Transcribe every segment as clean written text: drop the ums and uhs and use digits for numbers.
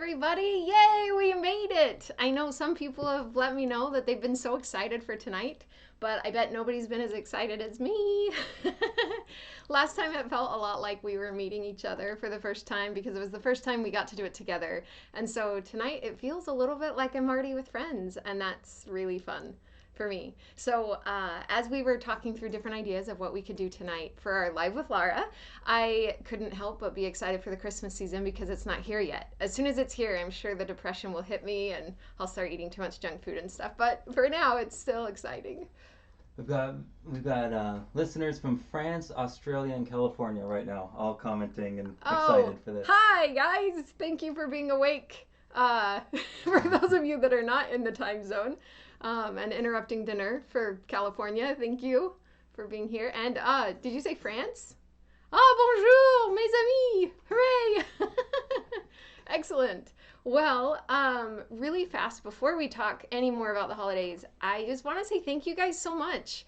everybody! Yay, we made it! I know some people have let me know that they've been so excited for tonight, but I bet nobody's been as excited as me. Last time it felt a lot like we were meeting each other for the first time because it was the first time we got to do it together. And so tonight it feels a little bit like I'm already with friends, and that's really fun for me. So, as we were talking through different ideas of what we could do tonight for our Live with Laura, I couldn't help but be excited for the Christmas season because it's not here yet. As soon as it's here, I'm sure the depression will hit me and I'll start eating too much junk food and stuff. But for now, it's still exciting. We've got listeners from France, Australia, and California right now, all commenting and Oh, excited for this. hi guys! Thank you for being awake. Uh, for those of you that are not in the time zone, and interrupting dinner for California, thank you for being here. And did you say France? Ah, bonjour, mes amis! Hooray! Excellent. Well, really fast before we talk any more about the holidays, I just want to say thank you guys so much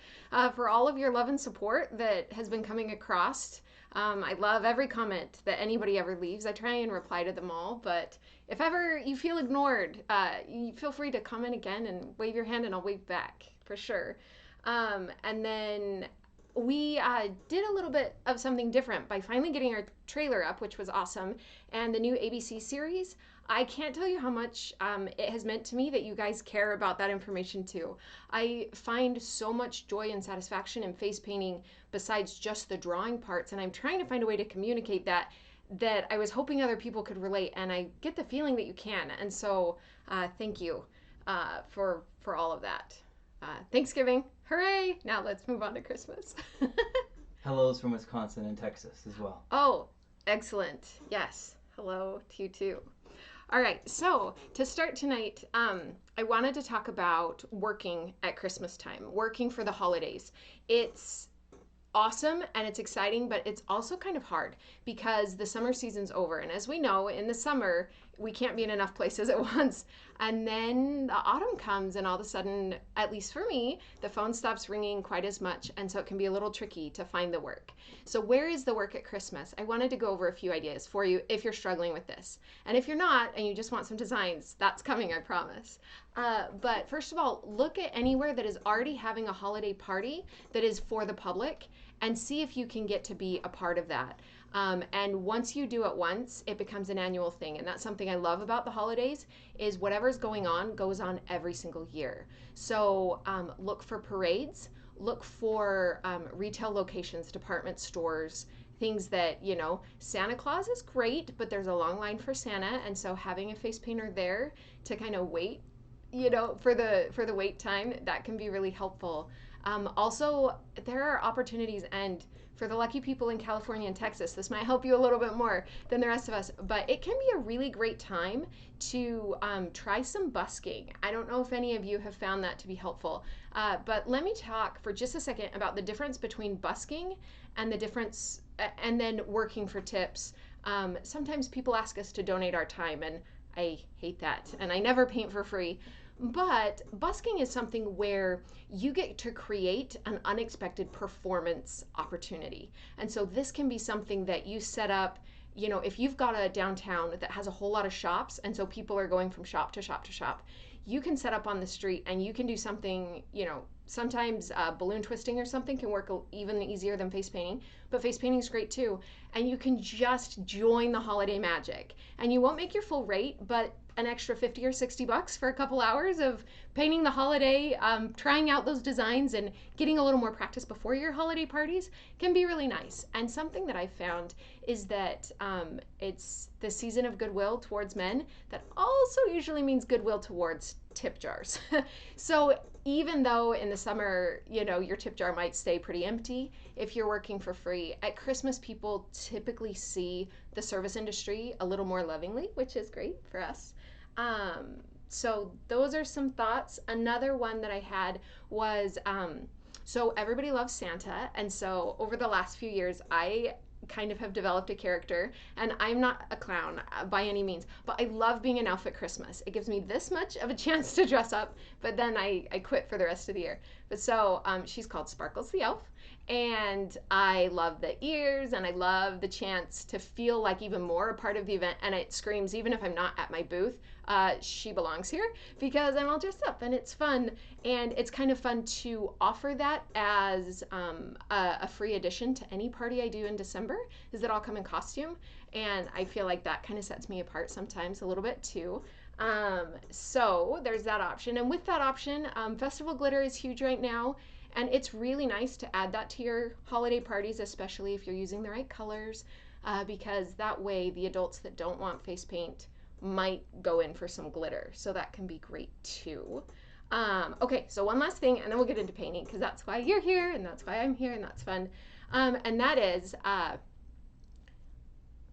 for all of your love and support that has been coming across. I love every comment that anybody ever leaves. I try and reply to them all, but if ever you feel ignored, you feel free to comment again and wave your hand, and I'll wave back for sure. And then we did a little bit of something different by finally getting our trailer up, which was awesome, and the new ABC series. I can't tell you how much it has meant to me that you guys care about that information too. I find so much joy and satisfaction in face painting besides just the drawing parts, and I'm trying to find a way to communicate that I was hoping other people could relate, and I get the feeling that you can. And so, thank you for all of that. Thanksgiving, hooray! Now let's move on to Christmas. Hellos from Wisconsin and Texas as well. Oh, excellent. Yes. Hello to you too. All right, so to start tonight, I wanted to talk about working at Christmas time, working for the holidays. It's awesome and it's exciting, but it's also kind of hard because the summer season's over. And as we know, in the summer, we can't be in enough places at once. And then the autumn comes, and all of a sudden, at least for me, the phone stops ringing quite as much. And so it can be a little tricky to find the work. So, where is the work at Christmas? I wanted to go over a few ideas for you if you're struggling with this. And if you're not and you just want some designs, that's coming, I promise. But first of all, look at anywhere that is already having a holiday party that is for the public and see if you can get to be a part of that. And once you do it once, it becomes an annual thing. And that's something I love about the holidays is whatever's going on goes on every single year. So look for parades, look for retail locations, department stores, things that, Santa Claus is great, but there's a long line for Santa. And so having a face painter there to kind of wait, for the wait time, that can be really helpful. Also, there are opportunities, and for the lucky people in California and Texas, this might help you a little bit more than the rest of us, but it can be a really great time to try some busking. I don't know if any of you have found that to be helpful, but let me talk for just a second about the difference between busking and the difference, and then working for tips. Sometimes people ask us to donate our time, and I hate that, and I never paint for free. But busking is something where you get to create an unexpected performance opportunity. And so this can be something that you set up, if you've got a downtown that has a whole lot of shops, and so people are going from shop to shop to shop, you can set up on the street and you can do something, sometimes balloon twisting or something can work even easier than face painting, but face painting is great too. And you can just join the holiday magic. And you won't make your full rate, but an extra 50 or 60 bucks for a couple hours of painting the holiday, trying out those designs and getting a little more practice before your holiday parties can be really nice. And something that I found is that it's the season of goodwill towards men that also usually means goodwill towards tip jars. So even though in the summer, your tip jar might stay pretty empty, if you're working for free, at Christmas people typically see the service industry a little more lovingly, which is great for us. So those are some thoughts. Another one that I had was, so everybody loves Santa. And so over the last few years, I kind of have developed a character, and I'm not a clown by any means, but I love being an elf at Christmas. It gives me this much of a chance to dress up, but then I quit for the rest of the year. But so she's called Sparkles the Elf, And I love the ears and I love the chance to feel like even more a part of the event. And it screams, even if I'm not at my booth, she belongs here because I'm all dressed up and it's fun. And it's kind of fun to offer that as a free addition to any party I do in December, is that I'll come in costume. And I feel like that kind of sets me apart sometimes a little bit too. So there's that option. And with that option, Festival Glitter is huge right now. And it's really nice to add that to your holiday parties, especially if you're using the right colors, because that way the adults that don't want face paint might go in for some glitter. So that can be great too. Okay, so one last thing, and then we'll get into painting because that's why you're here and that's why I'm here and that's fun. And that is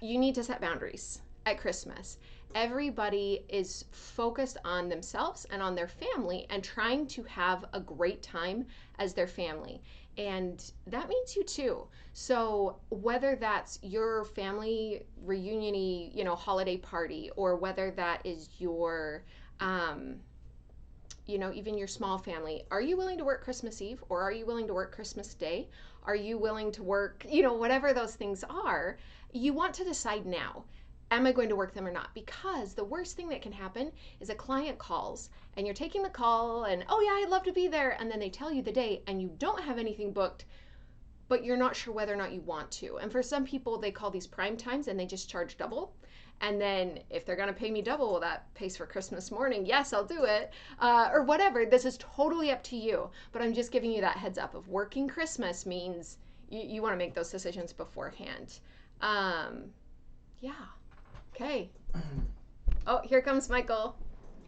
you need to set boundaries at Christmas. Everybody is focused on themselves and on their family and trying to have a great time as their family. And that means you too. So whether that's your family reunion-y, holiday party, or whether that is your even your small family, are you willing to work Christmas Eve or are you willing to work Christmas Day? Are you willing to work, whatever those things are? You want to decide now. Am I going to work them or not? Because the worst thing that can happen is a client calls and you're taking the call and, oh yeah, I'd love to be there. And then they tell you the day and you don't have anything booked, but you're not sure whether or not you want to. And for some people, they call these prime times and they just charge double. And then if they're going to pay me double, well, that pays for Christmas morning. Yes, I'll do it. Or whatever. This is totally up to you. But I'm just giving you that heads up of working Christmas means you want to make those decisions beforehand. Yeah. Okay. Oh, here comes Michael.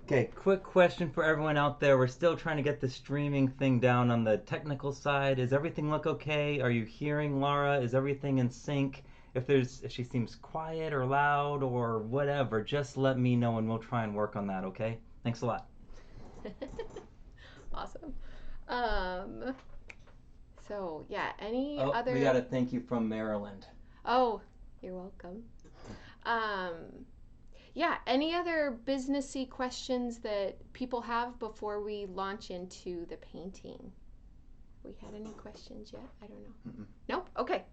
Okay, quick question for everyone out there. We're still trying to get the streaming thing down on the technical side. Does everything look okay? Are you hearing Laura? Is everything in sync? If she seems quiet or loud or whatever, just let me know and we'll try and work on that, okay? Thanks a lot. Awesome. So yeah, any other? We got a thank you from Maryland. Oh, you're welcome. Yeah, any other businessy questions that people have before we launch into the painting? We had any questions yet? I don't know. Mm-mm. Nope. Okay.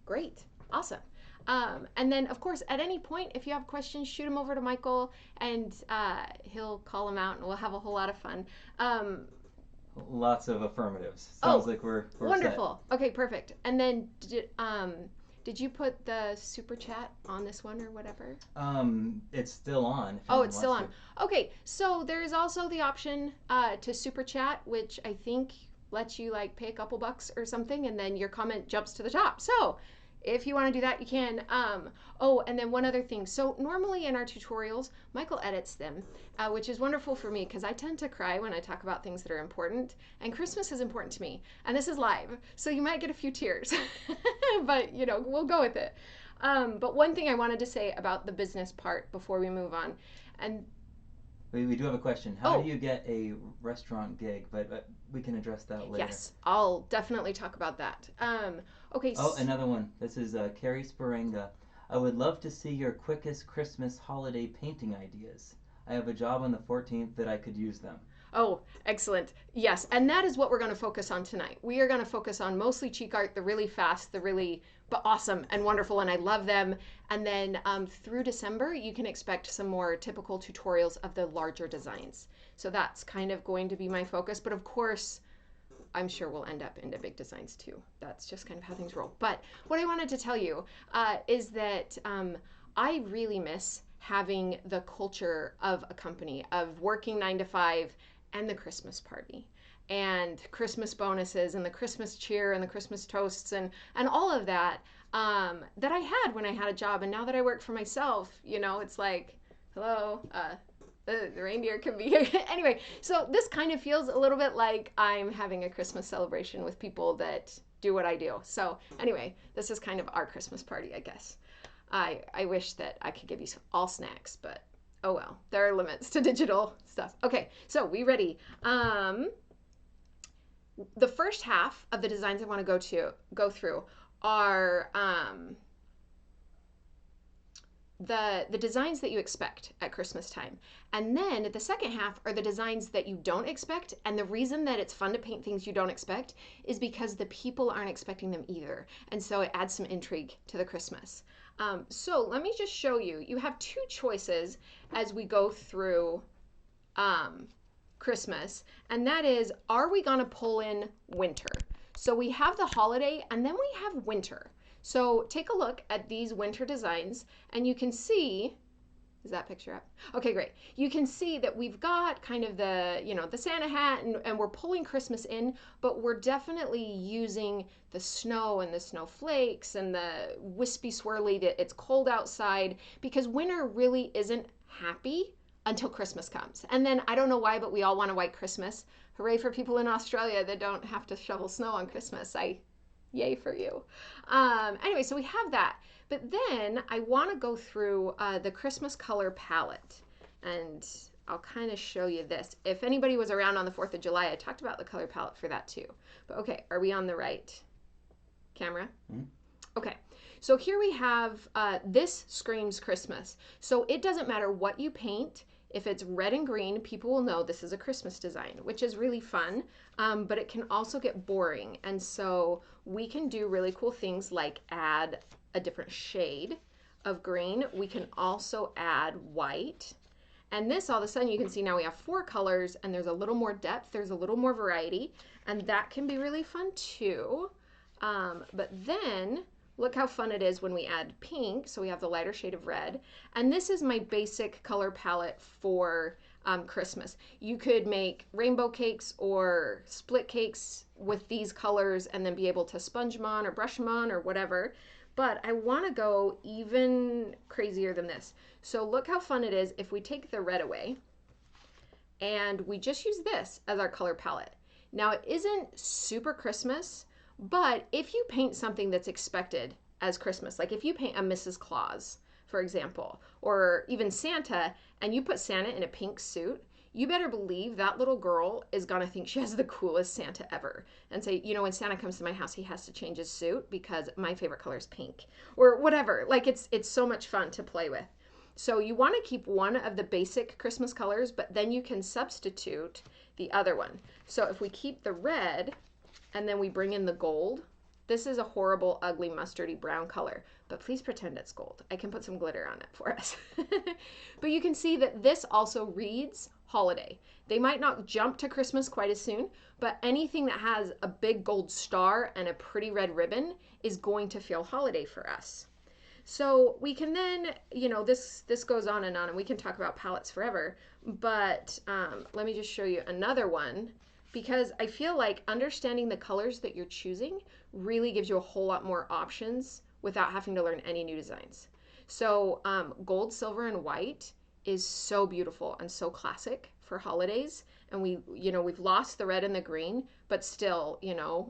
Great. Awesome. And then, of course, at any point, if you have questions, shoot them over to Michael and he'll call them out and we'll have a whole lot of fun. Lots of affirmatives. Sounds like we're wonderful. Set. Okay, perfect. And then did you put the super chat on this one or whatever? It's still on. Oh, it's still on. Okay, so there's also the option to super chat, which I think lets you like pay a couple bucks or something, and then your comment jumps to the top. So if you want to do that, you can. Oh, and then one other thing. So normally in our tutorials, Michael edits them, which is wonderful for me because I tend to cry when I talk about things that are important. And Christmas is important to me. And this is live, so you might get a few tears. But, we'll go with it. But one thing I wanted to say about the business part before we move on. And we do have a question. How do you get a restaurant gig? But we can address that later. Yes, I'll definitely talk about that. Okay. Oh, another one. This is Carrie Sparenga. I would love to see your quickest Christmas holiday painting ideas. I have a job on the 14th that I could use them. Oh, excellent. Yes, and that is what we're going to focus on tonight. We are going to focus on mostly cheek art, the really fast, the really but awesome and wonderful, and I love them. And then through December, you can expect some more typical tutorials of the larger designs. So that's kind of going to be my focus. But of course, I'm sure we'll end up into big designs too. That's just kind of how things roll. But what I wanted to tell you is that I really miss having the culture of a company, of working 9 to 5 and the Christmas party and Christmas bonuses and the Christmas cheer and the Christmas toasts and all of that that I had when I had a job. And now that I work for myself, it's like, hello, the reindeer can be here. Anyway, so this kind of feels a little bit like I'm having a Christmas celebration with people that do what I do. So anyway, this is kind of our Christmas party, I guess. I wish that I could give you all snacks, but oh well, there are limits to digital stuff. Okay, so we ready? The first half of the designs I want to go through are the designs that you expect at Christmas time. And then the second half are the designs that you don't expect. And the reason that it's fun to paint things you don't expect is because the people aren't expecting them either. And so it adds some intrigue to the Christmas. So let me just show you. You have two choices as we go through um, Christmas, and that is, are we going to pull in winter? So we have the holiday and then we have winter. So take a look at these winter designs and you can see, is that picture up? Okay, great. You can see that we've got kind of the, the Santa hat and we're pulling Christmas in, but we're definitely using the snow and the snowflakes and the wispy swirly that it's cold outside, because winter really isn't happy until Christmas comes. And then I don't know why, but we all want a white Christmas. Hooray for people in Australia that don't have to shovel snow on Christmas. Yay for you. Anyway, so we have that. But then I want to go through the Christmas color palette, and I'll kind of show you this. If anybody was around on the 4th of July, I talked about the color palette for that too. But okay, are we on the right camera? Mm-hmm. Okay, so here we have, this screams Christmas. So it doesn't matter what you paint. If it's red and green, people will know this is a Christmas design, which is really fun, but it can also get boring. And so we can do really cool things like add a different shade of green. We can also add white. And this, all of a sudden, you can see now we have 4 colors and there's a little more depth, there's a little more variety, and that can be really fun too. But then look how fun it is when we add pink. So we have the lighter shade of red. And this is my basic color palette for Christmas. You could make rainbow cakes or split cakes with these colors and then be able to sponge them on or brush them on or whatever. But I want to go even crazier than this. So look how fun it is if we take the red away and we just use this as our color palette. Now it isn't super Christmas, but if you paint something that's expected as Christmas, like if you paint a Mrs. Claus, for example, or even Santa, and you put Santa in a pink suit, you better believe that little girl is gonna think she has the coolest Santa ever and say, when Santa comes to my house, he has to change his suit because my favorite color is pink, or whatever. Like it's so much fun to play with. So you want to keep one of the basic Christmas colors, but then you can substitute the other one. So if we keep the red and then we bring in the gold, this is a horrible, ugly, mustardy brown color, but please pretend it's gold. I can put some glitter on it for us. But you can see that this also reads holiday. They might not jump to Christmas quite as soon, but anything that has a big gold star and a pretty red ribbon is going to feel holiday for us. So we can then, this goes on, and we can talk about palettes forever, but let me just show you another one, because I feel like understanding the colors that you're choosing really gives you a whole lot more options without having to learn any new designs. So gold, silver, and white is so beautiful and so classic for holidays. And we've lost the red and the green, but still,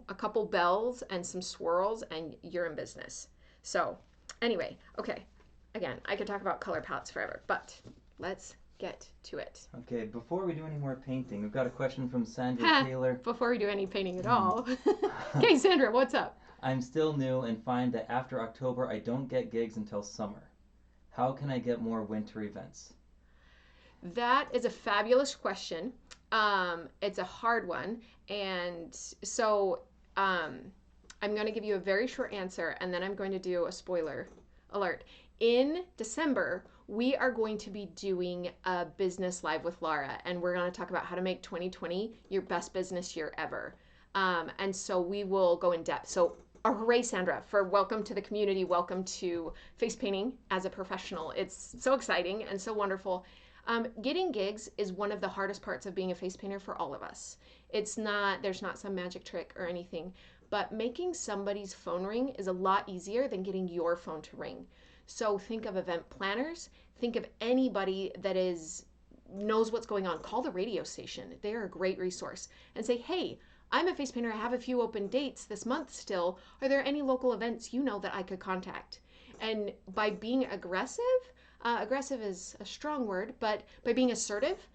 a couple bells and some swirls and you're in business. So anyway, okay, again, I could talk about color palettes forever, but let's get to it. Okay, before we do any more painting, we've got a question from Sandra Taylor. Before we do any painting at all. Okay, Sandra, what's up? I'm still new and find that after October I don't get gigs until summer. How can I get more winter events? That is a fabulous question. It's a hard one. And so I'm going to give you a very short answer, and then I'm going to do a spoiler alert. In December, we are going to be doing a business live with Laura, and we're going to talk about how to make 2020 your best business year ever. And so we will go in depth. So hooray, Sandra, for welcome to the community. Welcome to face painting as a professional. It's so exciting and so wonderful. Getting gigs is one of the hardest parts of being a face painter for all of us. There's not some magic trick or anything, but making somebody's phone ring is a lot easier than getting your phone to ring. So think of event planners, think of anybody that knows what's going on. Call the radio station. They're a great resource and say, hey, I'm a face painter. I have a few open dates this month still. Are there any local events that I could contact? And by being aggressive is a strong word, but by being assertive,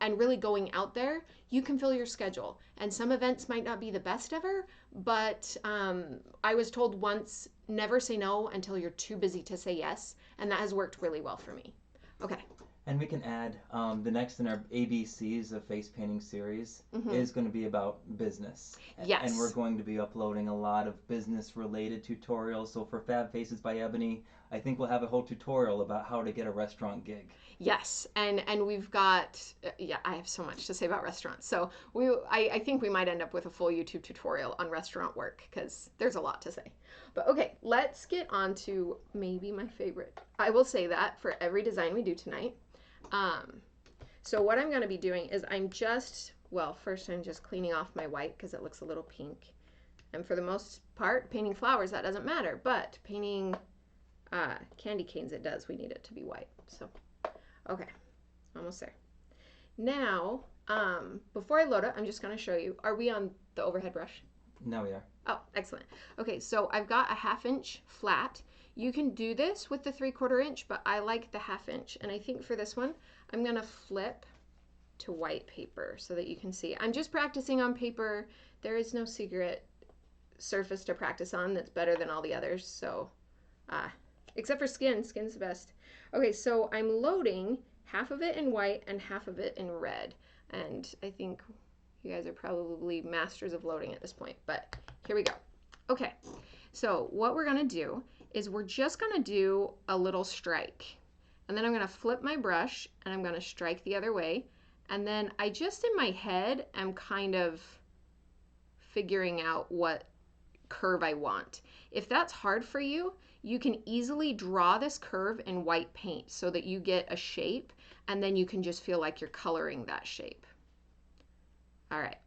and really going out there, you can fill your schedule. And some events might not be the best ever, but I was told once, never say no until you're too busy to say yes. And that has worked really well for me. Okay. And we can add the next in our ABCs of face painting series Mm-hmm. is going to be about business. And we're Yes. going to be uploading a lot of business related tutorials. So for Fab Faces by Ebony, I think we'll have a whole tutorial about how to get a restaurant gig. Yes, and we've got yeah, I have so much to say about restaurants. So I think we might end up with a full YouTube tutorial on restaurant work because there's a lot to say. But okay, let's get on to maybe my favorite. I will say that for every design we do tonight. Um, so what I'm going to be doing is well, first I'm just cleaning off my white because it looks a little pink. And for the most part, painting flowers, that doesn't matter. But painting candy canes, it does. We need it to be white. So, okay, almost there. Now, before I load it, I'm just going to show you. Are we on the overhead brush? Now we are. Oh, excellent. Okay, so I've got a 1/2 inch flat. You can do this with the 3/4 inch, but I like the 1/2 inch. And I think for this one, I'm going to flip to white paper so that you can see. I'm just practicing on paper. There is no secret surface to practice on that's better than all the others. So, except for skin. Skin's the best. Okay, so I'm loading half of it in white and half of it in red. And I think you guys are probably masters of loading at this point, but here we go. Okay, so what we're gonna do is we're just gonna do a little strike. And then I'm gonna flip my brush and I'm gonna strike the other way. And then I just in my head am kind of figuring out what curve I want. If that's hard for you, you can easily draw this curve in white paint so that you get a shape and then you can just feel like you're coloring that shape. All right.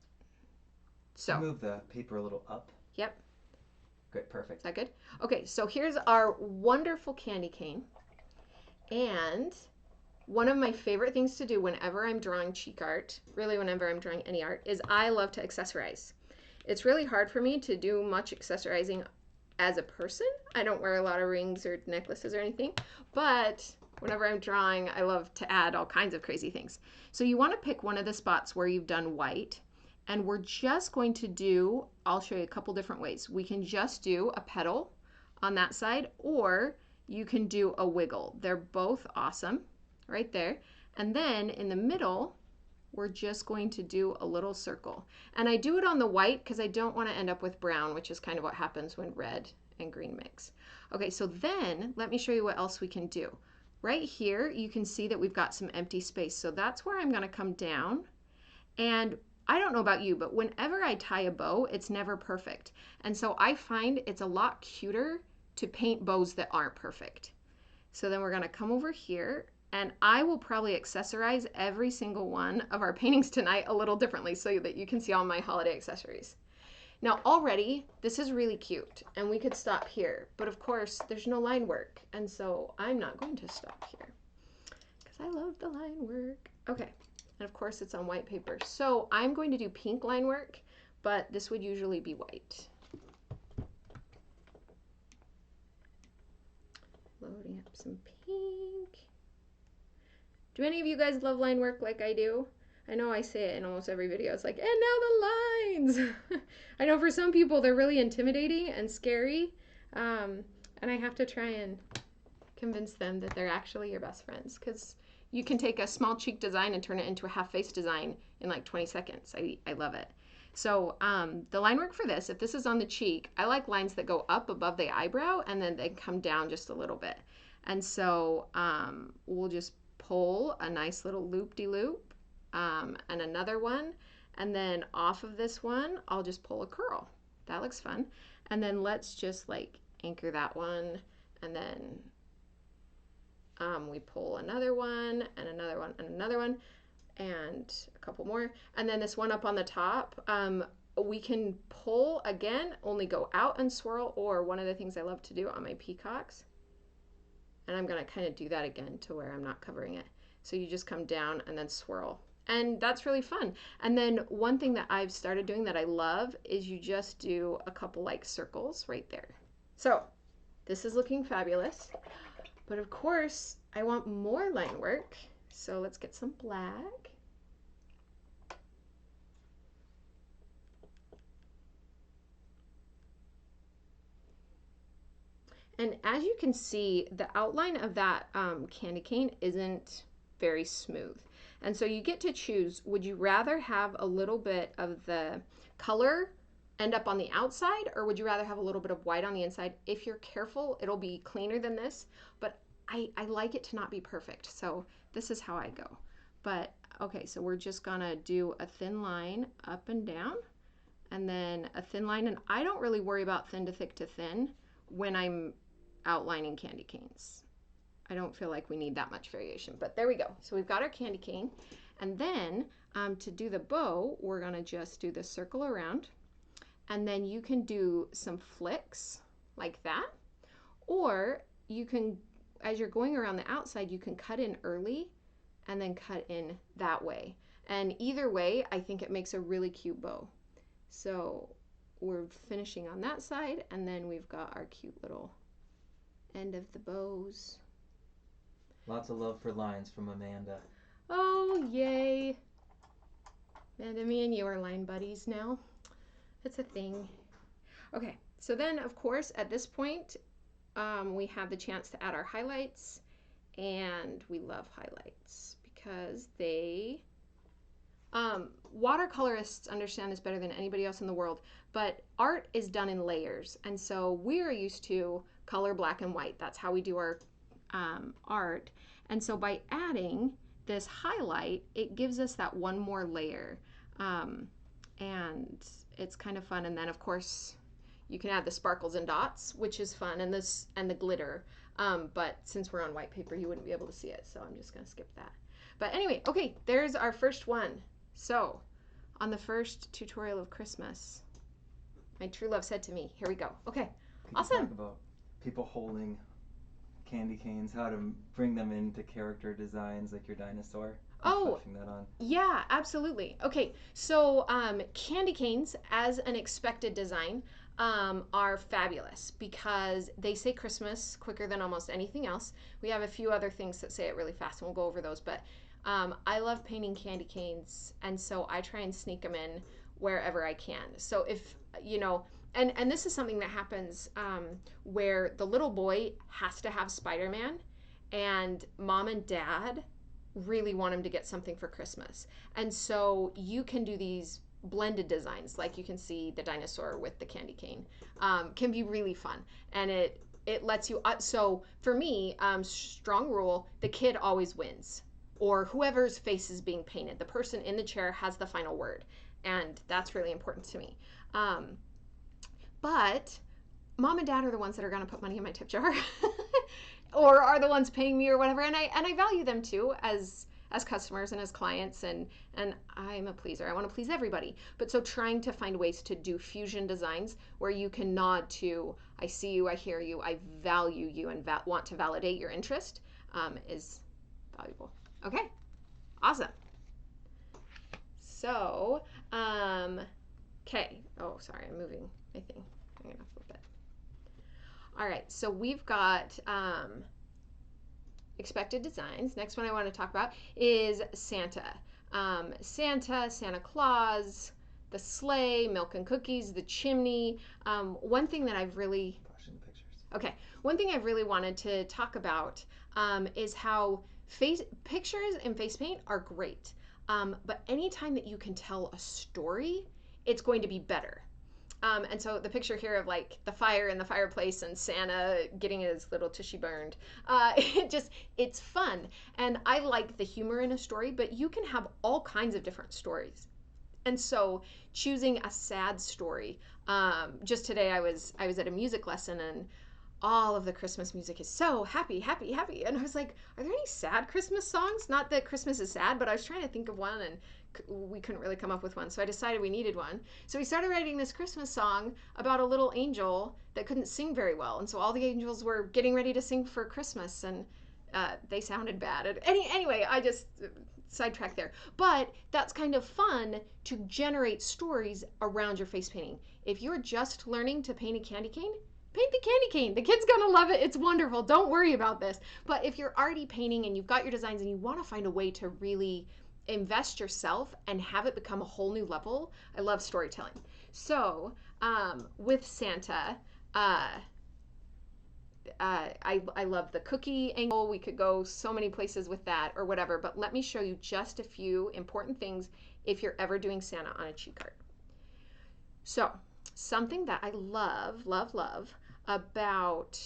So move the paper a little up. Yep. Great, perfect. Is that good? Okay, so here's our wonderful candy cane. And one of my favorite things to do whenever I'm drawing cheek art, really whenever I'm drawing any art, is I love to accessorize. It's really hard for me to do much accessorizing as a person. I don't wear a lot of rings or necklaces or anything, but whenever I'm drawing, I love to add all kinds of crazy things. So you want to pick one of the spots where you've done white, and we're just going to do, I'll show you a couple different ways. We can just do a petal on that side, or you can do a wiggle. They're both awesome right there. And then in the middle, we're just going to do a little circle. And I do it on the white because I don't want to end up with brown, which is kind of what happens when red and green mix. Okay, so then let me show you what else we can do. Right here, you can see that we've got some empty space. So that's where I'm going to come down. And I don't know about you, but whenever I tie a bow, it's never perfect. And so I find it's a lot cuter to paint bows that aren't perfect. So then we're going to come over here, and I will probably accessorize every single one of our paintings tonight a little differently so that you can see all my holiday accessories. Now already, this is really cute, and we could stop here, but of course there's no line work, and so I'm not going to stop here because I love the line work. Okay, and of course it's on white paper. So I'm going to do pink line work, but this would usually be white. Loading up some pink. Do any of you guys love line work like I do? I know I say it in almost every video. It's like, and now the lines. I know for some people they're really intimidating and scary, and I have to try and convince them that they're actually your best friends, because you can take a small cheek design and turn it into a half face design in like 20 seconds. I love it. So the line work for this, if this is on the cheek, I like lines that go up above the eyebrow and then they come down just a little bit. And so we'll just pull a nice little loop-de-loop and another one. And then off of this one, I'll just pull a curl. That looks fun. And then let's just like anchor that one. And then we pull another one and another one and another one and a couple more. And then this one up on the top, we can pull again, only go out and swirl, or one of the things I love to do on my peacocks. And I'm gonna kind of do that again to where I'm not covering it. So you just come down and then swirl. And that's really fun. And then one thing that I've started doing that I love is you just do a couple like circles right there. So this is looking fabulous. But of course, I want more line work. So let's get some black. And as you can see, the outline of that candy cane isn't very smooth. And so you get to choose, would you rather have a little bit of the color end up on the outside, or would you rather have a little bit of white on the inside? If you're careful, it'll be cleaner than this, but I like it to not be perfect. So this is how I go. But okay, so we're just gonna do a thin line up and down, and then a thin line. And I don't really worry about thin to thick to thin when I'm outlining candy canes. I don't feel like we need that much variation, but there we go. So we've got our candy cane. And then to do the bow, we're gonna just do the circle around, and then you can do some flicks like that, or you can, as you're going around the outside, you can cut in early and then cut in that way. And either way, I think it makes a really cute bow. So we're finishing on that side, and then we've got our cute little end of the bows. Lots of love for lines from Amanda. Oh, yay. Amanda, me and you are line buddies now. It's a thing. Okay, so then, of course, at this point, we have the chance to add our highlights, and we love highlights because they, watercolorists understand this better than anybody else in the world, but art is done in layers, and so we're used to color black and white. That's how we do our art, and so by adding this highlight, it gives us that one more layer, and it's kind of fun. And then, of course, you can add the sparkles and dots, which is fun, and this and the glitter. But since we're on white paper, you wouldn't be able to see it, so I'm just going to skip that. But anyway, okay, there's our first one. So on the first tutorial of Christmas, my true love said to me, here we go. Okay, awesome. Talk about people holding candy canes, how to bring them into character designs like your dinosaur. Oh, That on. yeah, absolutely. Okay, so candy canes as an expected design are fabulous because they say Christmas quicker than almost anything else. We have a few other things that say it really fast, and we'll go over those. But I love painting candy canes, and so I try and sneak them in wherever I can. So if, you know, and this is something that happens where the little boy has to have Spider-Man, and mom and dad really want him to get something for Christmas. And so you can do these blended designs, like you can see the dinosaur with the candy cane, can be really fun. And it lets you, so for me, strong rule, the kid always wins, or whoever's face is being painted. The person in the chair has the final word. And that's really important to me. But mom and dad are the ones that are going to put money in my tip jar or are the ones paying me or whatever. And I value them too as customers and as clients. And I'm a pleaser. I want to please everybody. But so trying to find ways to do fusion designs where you can nod to, I see you, I hear you, I value you, and want to validate your interest is valuable. Okay, awesome. So, okay. Oh, sorry, I'm moving my thing. I'm gonna flip it. All right, so we've got expected designs. Next one I want to talk about is Santa. Santa Claus, the sleigh, milk and cookies, the chimney. One thing that I've really one thing I've really wanted to talk about is how pictures and face paint are great. But anytime that you can tell a story, it's going to be better. And so the picture here of like the fire in the fireplace and Santa getting his little tushy burned, it's fun. And I like the humor in a story, but you can have all kinds of different stories. And so choosing a sad story, just today I was at a music lesson, and all of the Christmas music is so happy, happy, happy. And I was like, are there any sad Christmas songs? Not that Christmas is sad, but I was trying to think of one, and we couldn't really come up with one. So I decided we needed one. So we started writing this Christmas song about a little angel that couldn't sing very well. And so all the angels were getting ready to sing for Christmas, and they sounded bad. Anyway, I just sidetracked there. But that's kind of fun to generate stories around your face painting. If you're just learning to paint a candy cane, paint the candy cane. The kid's gonna love it. It's wonderful. Don't worry about this. But if you're already painting and you've got your designs and you want to find a way to really invest yourself and have it become a whole new level, I love storytelling. So with Santa, I love the cookie angle. We could go so many places with that or whatever, but let me show you just a few important things if you're ever doing Santa on a cheat card. So, something that I love, love, love about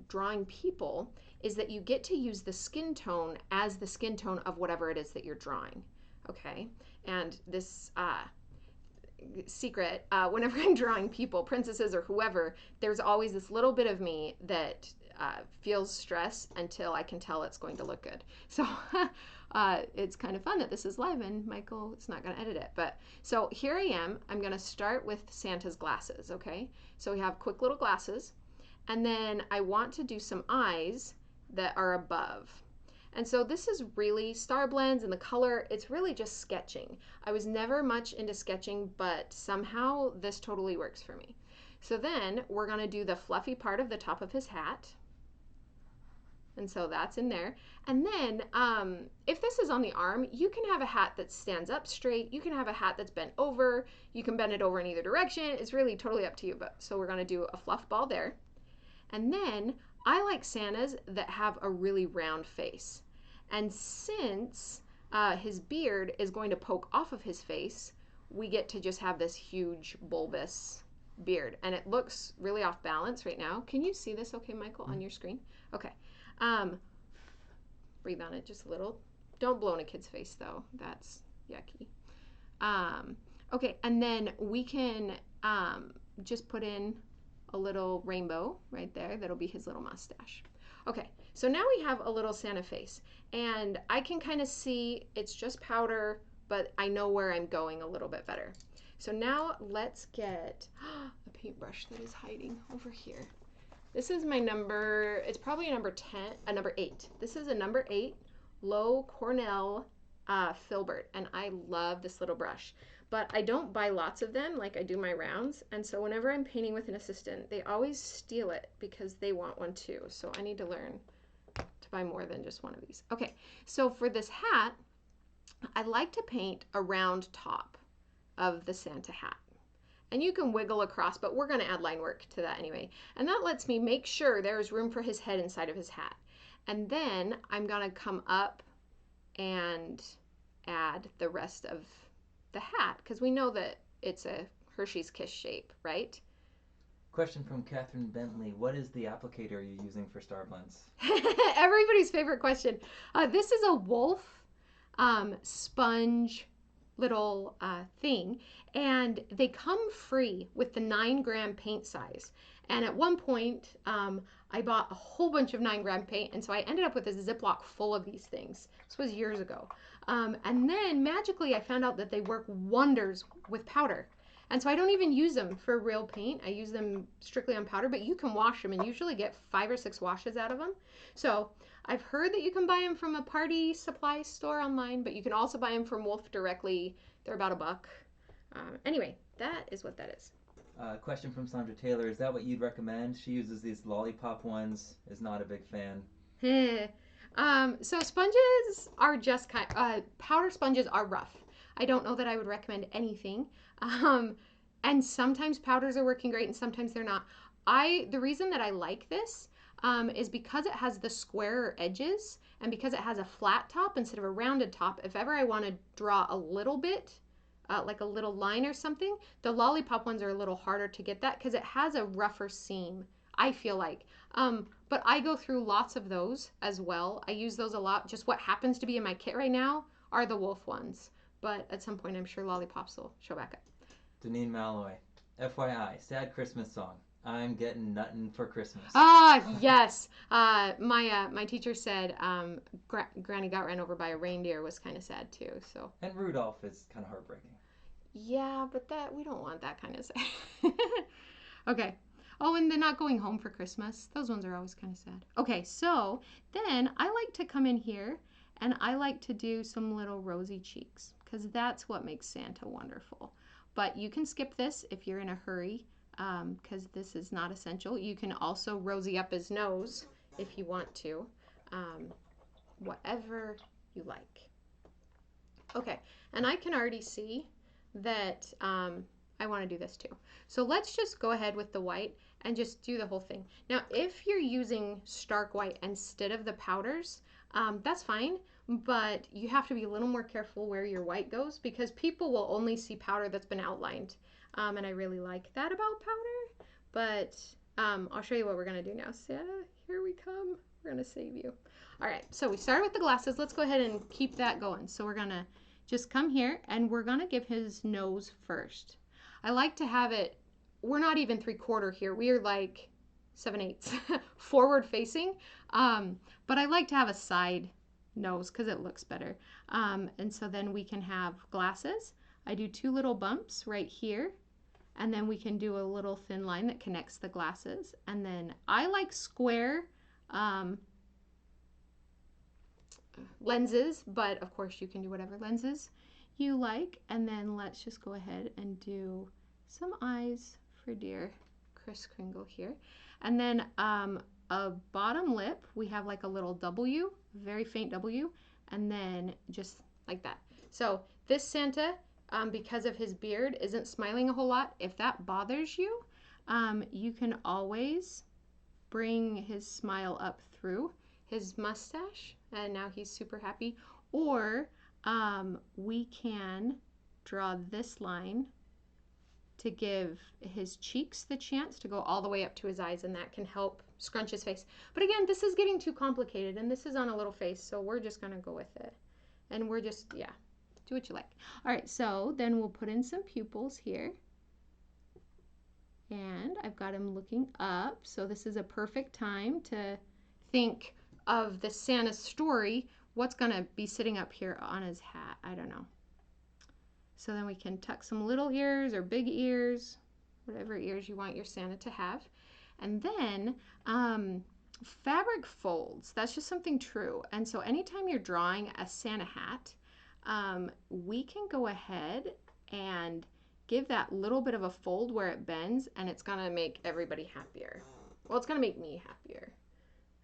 drawing people is that you get to use the skin tone as the skin tone of whatever it is that you're drawing. Okay, and this secret, whenever I'm drawing people, princesses or whoever, there's always this little bit of me that feels stress until I can tell it's going to look good. So it's kind of fun that this is live and Michael is not going to edit it. But so here I am. I'm going to start with Santa's glasses, okay? So we have quick little glasses. And then I want to do some eyes that are above. And so this is really star blends and the color, it's really just sketching. I was never much into sketching, but somehow this totally works for me. So then we're gonna do the fluffy part of the top of his hat. And so that's in there. And then if this is on the arm, you can have a hat that stands up straight. You can have a hat that's bent over. You can bend it over in either direction. It's really totally up to you. But so we're gonna do a fluff ball there. And then I like Santas that have a really round face. And since his beard is going to poke off of his face, we get to just have this huge bulbous beard. And it looks really off balance right now. Can you see this okay, Michael, on your screen? Okay. Breathe on it just a little. Don't blow in a kid's face, though. That's yucky. Okay, and then we can just put in a little rainbow right there. That'll be his little mustache. Okay, so now we have a little Santa face, and I can kind of see it's just powder, but I know where I'm going a little bit better. So now let's get a paintbrush that is hiding over here. This is my number, it's probably a number 8. This is a number 8 Low Cornell filbert, and I love this little brush. But I don't buy lots of them like I do my rounds, and so whenever I'm painting with an assistant, they always steal it because they want one too. So I need to learn to buy more than just one of these. Okay, so for this hat, I like to paint a round top of the Santa hat. And you can wiggle across, but we're gonna add line work to that anyway. And that lets me make sure there's room for his head inside of his hat. And then I'm gonna come up and add the rest of the hat, because we know that it's a Hershey's Kiss shape, right? Question from Catherine Bentley. What is the applicator you're using for star blends? Everybody's favorite question. This is a Wolf sponge little thing, and they come free with the 9-gram paint size. And at one point, I bought a whole bunch of 9-gram paint, and so I ended up with a Ziploc full of these things. This was years ago. And then magically I found out that they work wonders with powder. And so I don't even use them for real paint. I use them strictly on powder, but you can wash them and usually get 5 or 6 washes out of them. So I've heard that you can buy them from a party supply store online, but you can also buy them from Wolf directly. They're about $1. Anyway, that is what that is. Question from Sandra Taylor. Is that what you'd recommend? She uses these lollipop ones, is not a big fan. So sponges are just powder sponges are rough. I don't know that I would recommend anything. And sometimes powders are working great and sometimes they're not. The reason that I like this is because it has the squarer edges and because it has a flat top instead of a rounded top. If ever I want to draw a little bit, like a little line or something, the lollipop ones are a little harder to get that because it has a rougher seam, I feel like. But I go through lots of those as well. I use those a lot. Just what happens to be in my kit right now are the Wolf ones. But at some point, I'm sure lollipops will show back up. Deneen Malloy. FYI, sad Christmas song. I'm getting nuttin' for Christmas. Ah, yes. My teacher said Granny got ran over by a reindeer was kind of sad too. So. And Rudolph is kind of heartbreaking. Yeah, but we don't want that kind of sad. Okay. Oh, and they're not going home for Christmas. Those ones are always kind of sad. Okay, so then I like to come in here and I like to do some little rosy cheeks because that's what makes Santa wonderful. But you can skip this if you're in a hurry because this is not essential. You can also rosy up his nose if you want to. Whatever you like. Okay, and I can already see that I want to do this too. So let's just go ahead with the white and just do the whole thing. Now, if you're using stark white instead of the powders, that's fine, but you have to be a little more careful where your white goes because people will only see powder that's been outlined. And I really like that about powder, but I'll show you what we're going to do now. Santa, here we come. We're going to save you. All right, so we started with the glasses. Let's go ahead and keep that going. So we're going to just come here and we're going to give his nose first. I like to have it, we're not even 3/4 here. We are like 7/8 forward facing. But I like to have a side nose because it looks better. And so then we can have glasses. I do 2 little bumps right here. And then we can do a little thin line that connects the glasses. And then I like square lenses, but of course you can do whatever lenses you like. And then let's just go ahead and do some eyes for dear Kris Kringle here. And then a bottom lip, we have like a little W, very faint W, and then just like that. So this Santa, because of his beard, isn't smiling a whole lot. If that bothers you, you can always bring his smile up through his mustache, and now he's super happy. Or we can draw this line to give his cheeks the chance to go all the way up to his eyes, and that can help scrunch his face. But again, this is getting too complicated, and this is on a little face, so we're just going to go with it. And we're just, yeah, do what you like. All right, so then we'll put in some pupils here. And I've got him looking up, so this is a perfect time to think of the Santa story. What's going to be sitting up here on his hat? I don't know. So then we can tuck some little ears or big ears, whatever ears you want your Santa to have. And then fabric folds, that's just something true. And so anytime you're drawing a Santa hat, we can go ahead and give that little bit of a fold where it bends, and it's gonna make everybody happier. Well, it's gonna make me happier.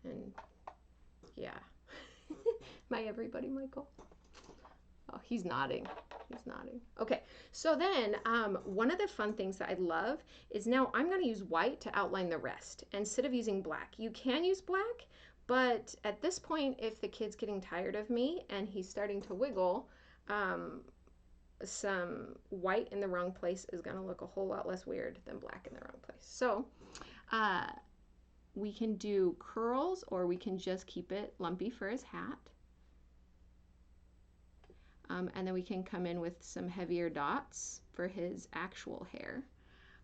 And yeah. My everybody, Michael. Oh, he's nodding. He's nodding. Okay, so then one of the fun things that I love is now I'm going to use white to outline the rest instead of using black. You can use black, but at this point, if the kid's getting tired of me and he's starting to wiggle, some white in the wrong place is going to look a whole lot less weird than black in the wrong place. So we can do curls, or we can just keep it lumpy for his hat. And then we can come in with some heavier dots for his actual hair.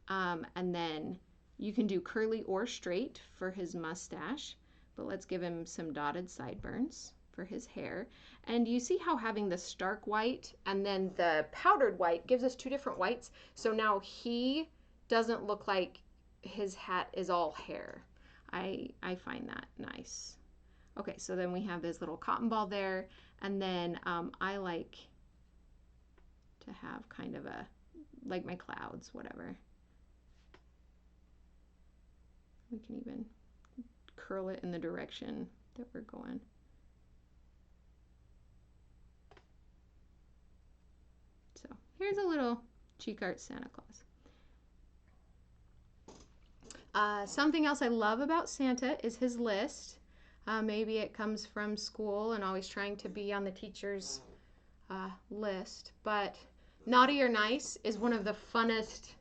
And then you can do curly or straight for his mustache, but let's give him some dotted sideburns for his hair. And you see how having the stark white and then the powdered white gives us 2 different whites. So now he doesn't look like his hat is all hair. I find that nice. Okay, so then we have this little cotton ball there, and then I like to have kind of a, like my clouds, whatever. We can even curl it in the direction that we're going. So here's a little cheek art Santa Claus. Something else I love about Santa is his list. Maybe it comes from school and always trying to be on the teacher's list, but naughty or nice is one of the funnest,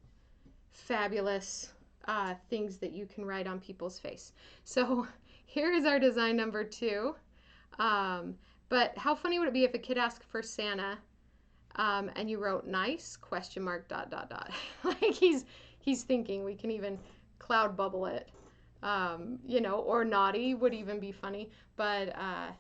fabulous things that you can write on people's face. So here is our design number 2. But how funny would it be if a kid asked for Santa and you wrote nice ? Like he's thinking. We can even cloud bubble it. You know, or naughty would even be funny. But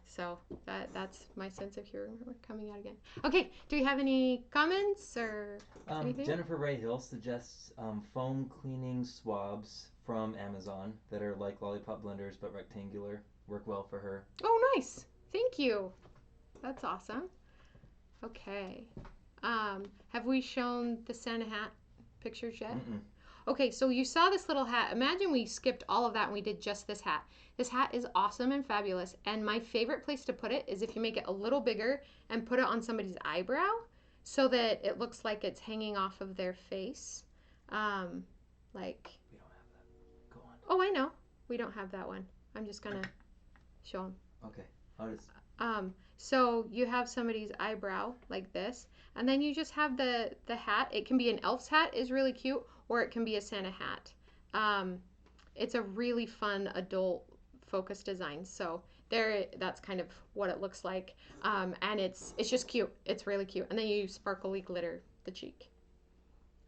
so that's my sense of humor coming out again. Okay, do we have any comments or anything? Jennifer Ray Hill suggests foam cleaning swabs from Amazon that are like lollipop blenders but rectangular. Work well for her. Oh, nice. Thank you. That's awesome. Okay. Have we shown the Santa hat pictures yet? Mm-mm. Okay, so you saw this little hat. Imagine we skipped all of that and we did just this hat. This hat is awesome and fabulous, and my favorite place to put it is if you make it a little bigger and put it on somebody's eyebrow so that it looks like it's hanging off of their face. Like, We don't have that. Oh, I know. We don't have that one. I'm just gonna show them. Okay. I'll just. So you have somebody's eyebrow like this, and then you just have the hat. It can be an elf's hat, is really cute, or it can be a Santa hat. Um, it's a really fun adult focused design. So there, that's kind of what it looks like, and it's just cute. It's really cute, and then you sparkly glitter the cheek.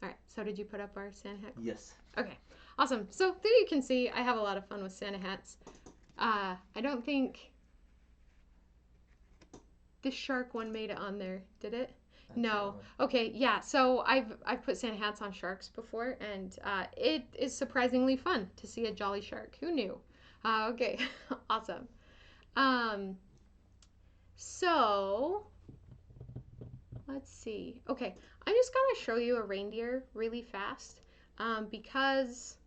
All right. So did you put up our Santa hat? Yes. Okay. Awesome. So there you can see I have a lot of fun with Santa hats. I don't think the shark one made it on there, did it? That's No. Okay, yeah. So I've put Santa hats on sharks before, and it is surprisingly fun to see a jolly shark. Who knew? Okay, awesome. Um, so let's see. Okay, I'm just gonna show you a reindeer really fast, because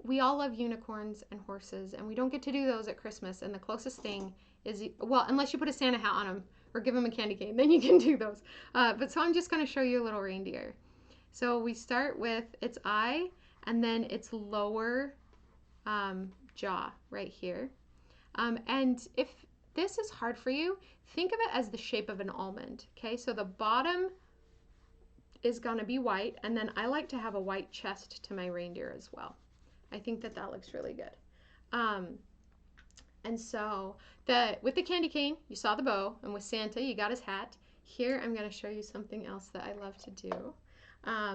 we all love unicorns and horses, and we don't get to do those at Christmas. And the closest thing is, well, unless you put a Santa hat on them or give them a candy cane, then you can do those. But so I'm just going to show you a little reindeer. So we start with its eye and then its lower jaw right here. And if this is hard for you, think of it as the shape of an almond. Okay, so the bottom is going to be white, and then I like to have a white chest to my reindeer as well. I think that that looks really good. Um, and so with the candy cane, you saw the bow, and with Santa, you got his hat. Here, I'm going to show you something else that I love to do.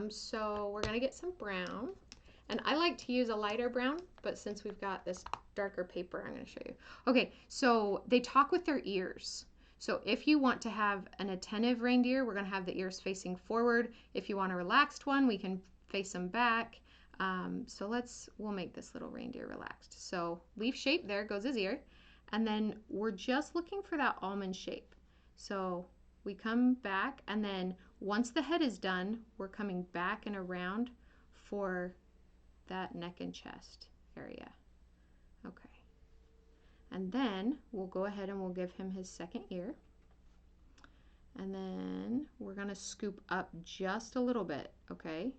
So we're going to get some brown, and I like to use a lighter brown, but since we've got this darker paper, I'm going to show you. Okay, so they talk with their ears. So if you want to have an attentive reindeer, we're going to have the ears facing forward. If you want a relaxed one, we can face them back. So we'll make this little reindeer relaxed. So leaf shape, there goes his ear. And then we're just looking for that almond shape. So we come back, and then once the head is done, we're coming back and around for that neck and chest area. Okay. And then we'll go ahead and we'll give him his second ear. And then we're going to scoop up just a little bit, okay?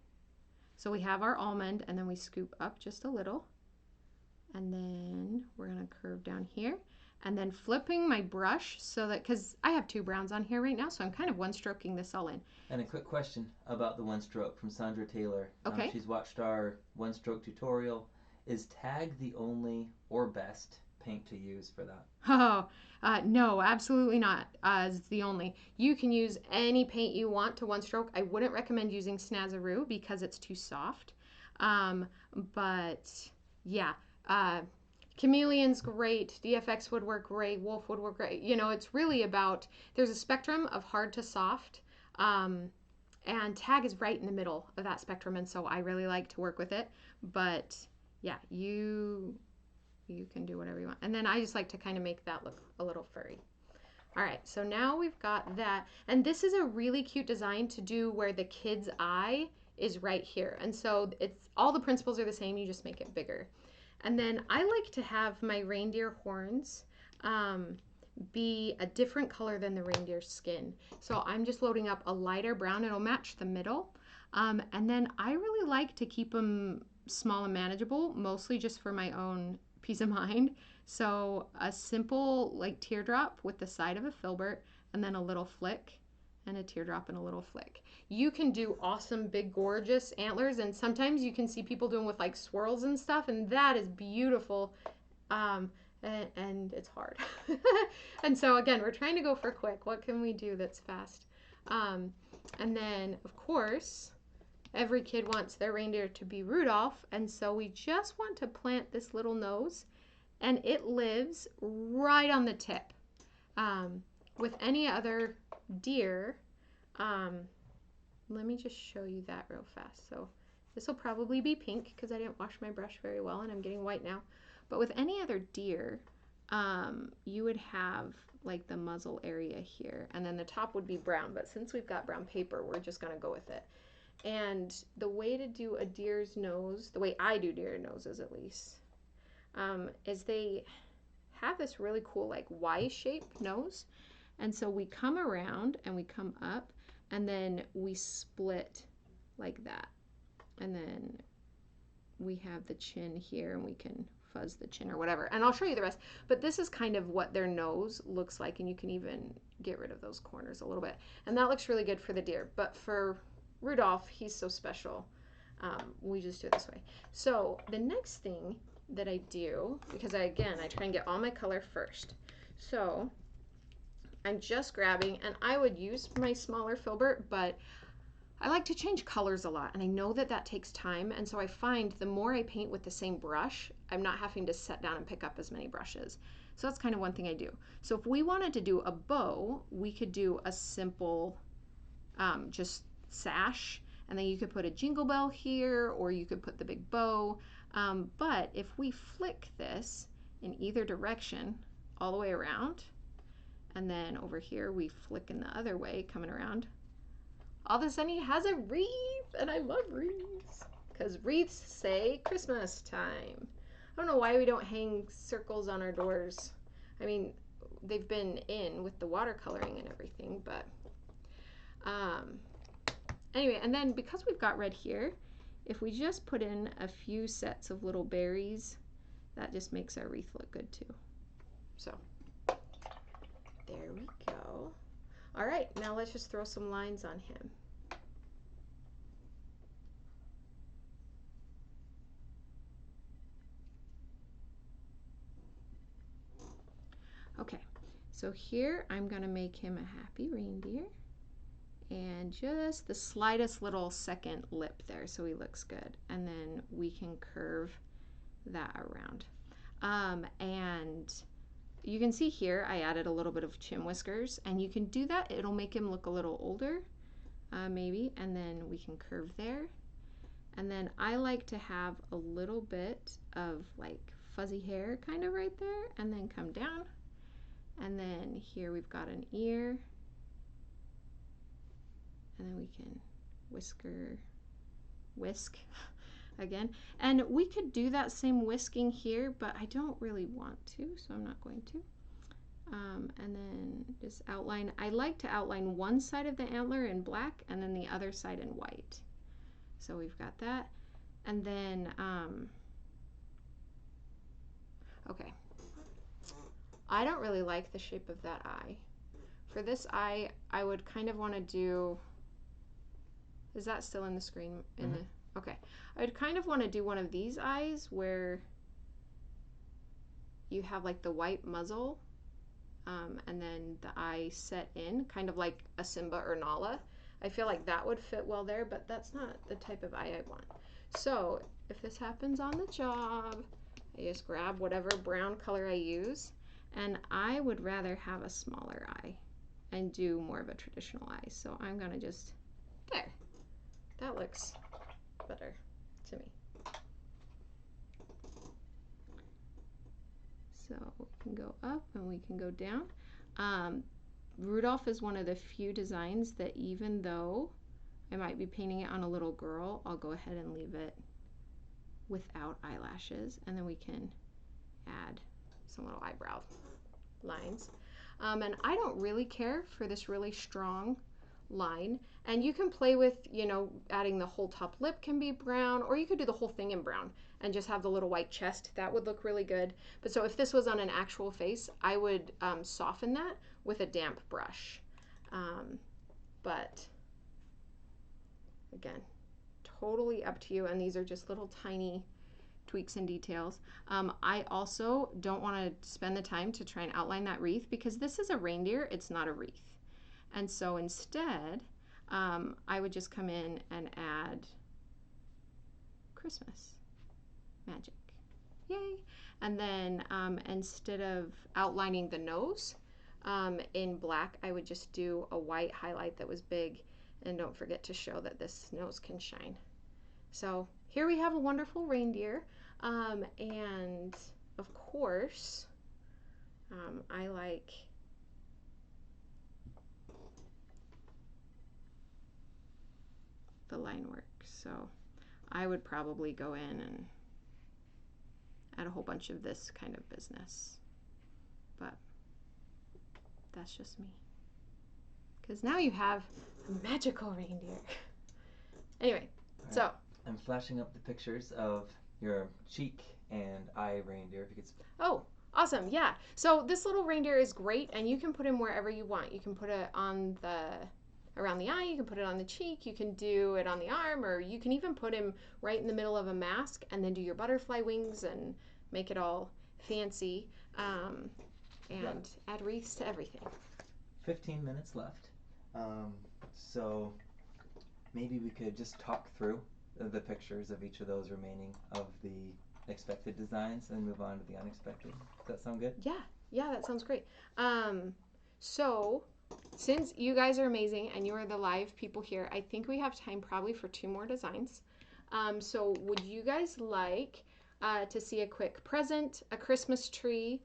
So we have our almond, and then we scoop up just a little. And then we're going to curve down here. And then flipping my brush so that, because I have two browns on here right now, so I'm kind of one-stroking this all in. And a quick question about the one stroke from Sandra Taylor. Okay. She's watched our one stroke tutorial. Is tag the only or best paint to use for that? Oh, no, absolutely not. It's the only. You can use any paint you want to one stroke. I wouldn't recommend using Snazaroo because it's too soft. But yeah, Chameleon's great. DFX would work great. Wolf would work great. You know, it's really about, there's a spectrum of hard to soft. And tag is right in the middle of that spectrum. And so I really like to work with it. But yeah, you can do whatever you want. And then I just like to kind of make that look a little furry. All right, so now we've got that. And this is a really cute design to do where the kid's eye is right here. And so it's all the principles are the same, you just make it bigger. And then I like to have my reindeer horns be a different color than the reindeer's skin. So I'm just loading up a lighter brown. It'll match the middle. And then I really like to keep them small and manageable, mostly just for my own peace of mind. So a simple like teardrop with the side of a filbert, and then a little flick, and a teardrop and a little flick. You can do awesome big gorgeous antlers, and sometimes you can see people doing with like swirls and stuff, and that is beautiful. And it's hard. And so again, we're trying to go for quick. What can we do that's fast? And then of course every kid wants their reindeer to be Rudolph, and so we just want to plant this little nose, and it lives right on the tip. With any other deer, let me just show you that real fast. So this will probably be pink because I didn't wash my brush very well and I'm getting white now. But with any other deer, you would have like the muzzle area here, and then the top would be brown. But since we've got brown paper, we're just going to go with it. And the way to do a deer's nose, the way I do deer noses at least, is they have this really cool like Y-shaped nose. And so we come around and we come up, and then we split like that. And then we have the chin here and we can fuzz the chin or whatever. And I'll show you the rest. But this is kind of what their nose looks like, and you can even get rid of those corners a little bit. And that looks really good for the deer. But for Rudolph, he's so special. We just do it this way. So the next thing that I do, because I try and get all my color first. So I'm just grabbing, and I would use my smaller filbert, but I like to change colors a lot, and I know that that takes time, and so I find the more I paint with the same brush, I'm not having to sit down and pick up as many brushes. So that's kind of one thing I do. So if we wanted to do a bow, we could do a simple just sash, and then you could put a jingle bell here, or you could put the big bow. But if we flick this in either direction all the way around, and then over here we flick in the other way coming around, all of a sudden he has a wreath, and I love wreaths because wreaths say Christmas time. I don't know why we don't hang circles on our doors. I mean, they've been in with the watercoloring and everything, but anyway, and then because we've got red here, if we just put in a few sets of little berries, that just makes our wreath look good too. So there we go. All right, now let's just throw some lines on him. Okay, so here I'm gonna make him a happy reindeer, and just the slightest little second lip there so he looks good, and then we can curve that around. And you can see here I added a little bit of chin whiskers, and you can do that. It'll make him look a little older, maybe, and then we can curve there. And then I like to have a little bit of like fuzzy hair kind of right there, and then come down. And then here we've got an ear, and then we can whisk again. And we could do that same whisking here, but I don't really want to, so I'm not going to. And then just outline. I like to outline one side of the antler in black and then the other side in white. So we've got that. And then, okay. I don't really like the shape of that eye. For this eye, I would kind of want to do, is that still in the screen? Okay. I would kind of want to do one of these eyes where you have like the white muzzle, and then the eye set in, kind of like a Simba or Nala. I feel like that would fit well there, but that's not the type of eye I want. So if this happens on the job, I just grab whatever brown color I use, and I would rather have a smaller eye and do more of a traditional eye. So I'm gonna just, there, that looks better to me. So we can go up and we can go down. Rudolph is one of the few designs that even though I might be painting it on a little girl, I'll go ahead and leave it without eyelashes, and then we can add some little eyebrow lines. And I don't really care for this really strong line, and you can play with, you know, adding the whole top lip can be brown, or you could do the whole thing in brown and just have the little white chest. That would look really good. But so if this was on an actual face, I would soften that with a damp brush. But again, totally up to you, and these are just little tiny tweaks and details. I also don't want to spend the time to try and outline that wreath because this is a reindeer, it's not a wreath. And so instead, I would just come in and add Christmas magic. Yay! And then instead of outlining the nose in black, I would just do a white highlight that was big. And don't forget to show that this nose can shine. So here we have a wonderful reindeer. And of course, I like the line work. So I would probably go in and add a whole bunch of this kind of business. But that's just me. Because now you have a magical reindeer. Anyway, right. So I'm flashing up the pictures of your cheek and eye reindeer. If you could. Oh, awesome. Yeah. So this little reindeer is great, and you can put him wherever you want. You can put it on around the eye, you can put it on the cheek, you can do it on the arm, or you can even put him right in the middle of a mask and then do your butterfly wings and make it all fancy, and add wreaths to everything. 15 minutes left. Um, so maybe we could just talk through the pictures of each of those remaining of the expected designs and move on to the unexpected. Does that sound good? Yeah, that sounds great. So since you guys are amazing and you are the live people here, I think we have time probably for 2 more designs. So would you guys like to see a quick present, a Christmas tree,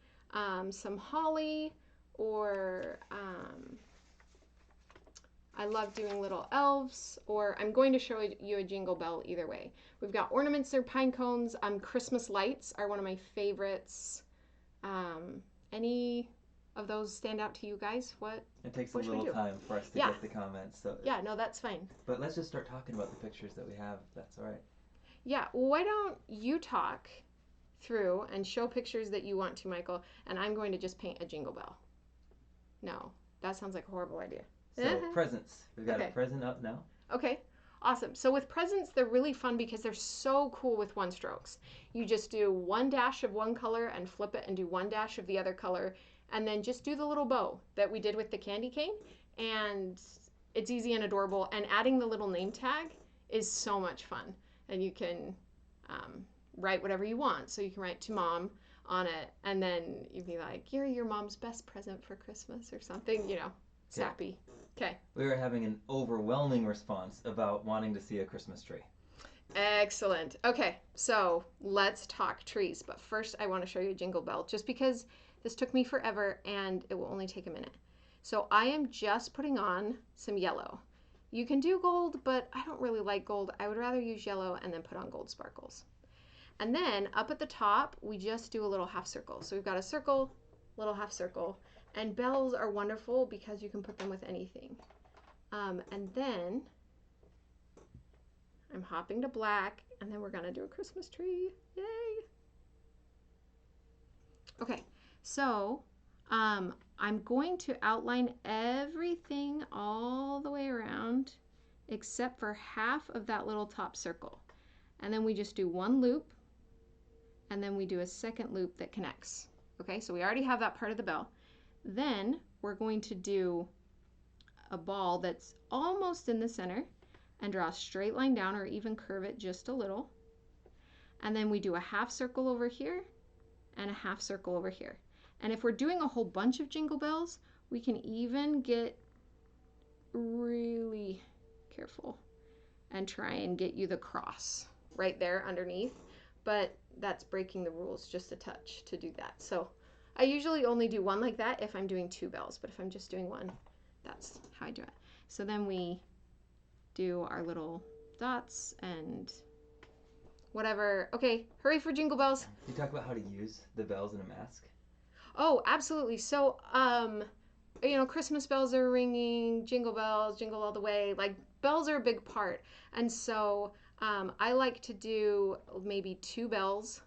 some holly, or I love doing little elves, or I'm going to show you a jingle bell either way. We've got ornaments or pine cones. Christmas lights are one of my favorites. Any of those stand out to you guys? It takes a little time for us to get the comments. So yeah, no, that's fine. But let's just start talking about the pictures that we have, if that's all right. Yeah, why don't you talk through and show pictures that you want to, Michael, and I'm going to just paint a jingle bell. No, that sounds like a horrible idea. So presents. We've got a present up now. Okay, awesome. So with presents, they're really fun because they're so cool with 1 strokes. You just do 1 dash of one color and flip it and do 1 dash of the other color, and then just do the little bow that we did with the candy cane, and it's easy and adorable, and adding the little name tag is so much fun, and you can write whatever you want. So you can write to mom on it, and then you'd be like, you're your mom's best present for Christmas or something, sappy. Okay. We are having an overwhelming response about wanting to see a Christmas tree. Excellent. Okay, so let's talk trees. But first, I want to show you a jingle bell, just because this took me forever and it will only take a minute. So I am just putting on some yellow. You can do gold, but I don't really like gold. I would rather use yellow and then put on gold sparkles. And then up at the top, we just do a little half circle. So we've got a circle, little half circle. And bells are wonderful because you can put them with anything. And then I'm hopping to black, and then we're gonna do a Christmas tree. Yay! Okay, so I'm going to outline everything all the way around except for half of that little top circle. And then we just do 1 loop, and then we do a second loop that connects. Okay, so we already have that part of the bell. Then we're going to do a ball that's almost in the center and draw a straight line down, or even curve it just a little. And then we do a half circle over here and a half circle over here. And if we're doing a whole bunch of jingle bells, we can even get really careful and try and get you the cross right there underneath. But that's breaking the rules just a touch to do that. So I usually only do 1 like that if I'm doing 2 bells, but if I'm just doing 1, that's how I do it. So then we do our little dots and whatever. Okay, hurry for jingle bells. Can you talk about how to use the bells in a mask? Oh, absolutely. So, Christmas bells are ringing, jingle bells, jingle all the way. Like, bells are a big part. And so I like to do maybe 2 bells.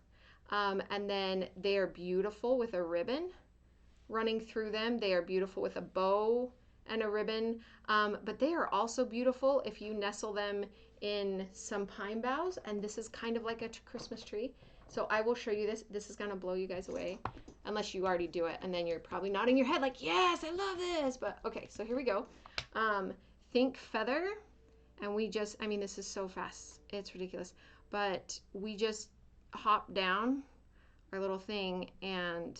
And then they are beautiful with a ribbon running through them. They are beautiful with a bow and a ribbon. But they are also beautiful if you nestle them in some pine boughs. And this is kind of like a Christmas tree. So I will show you this. This is going to blow you guys away, unless you already do it. And then you're probably nodding your head like, yes, I love this. But okay, so here we go. Think feather. And we just, this is so fast. It's ridiculous. But we just hop down our little thing, and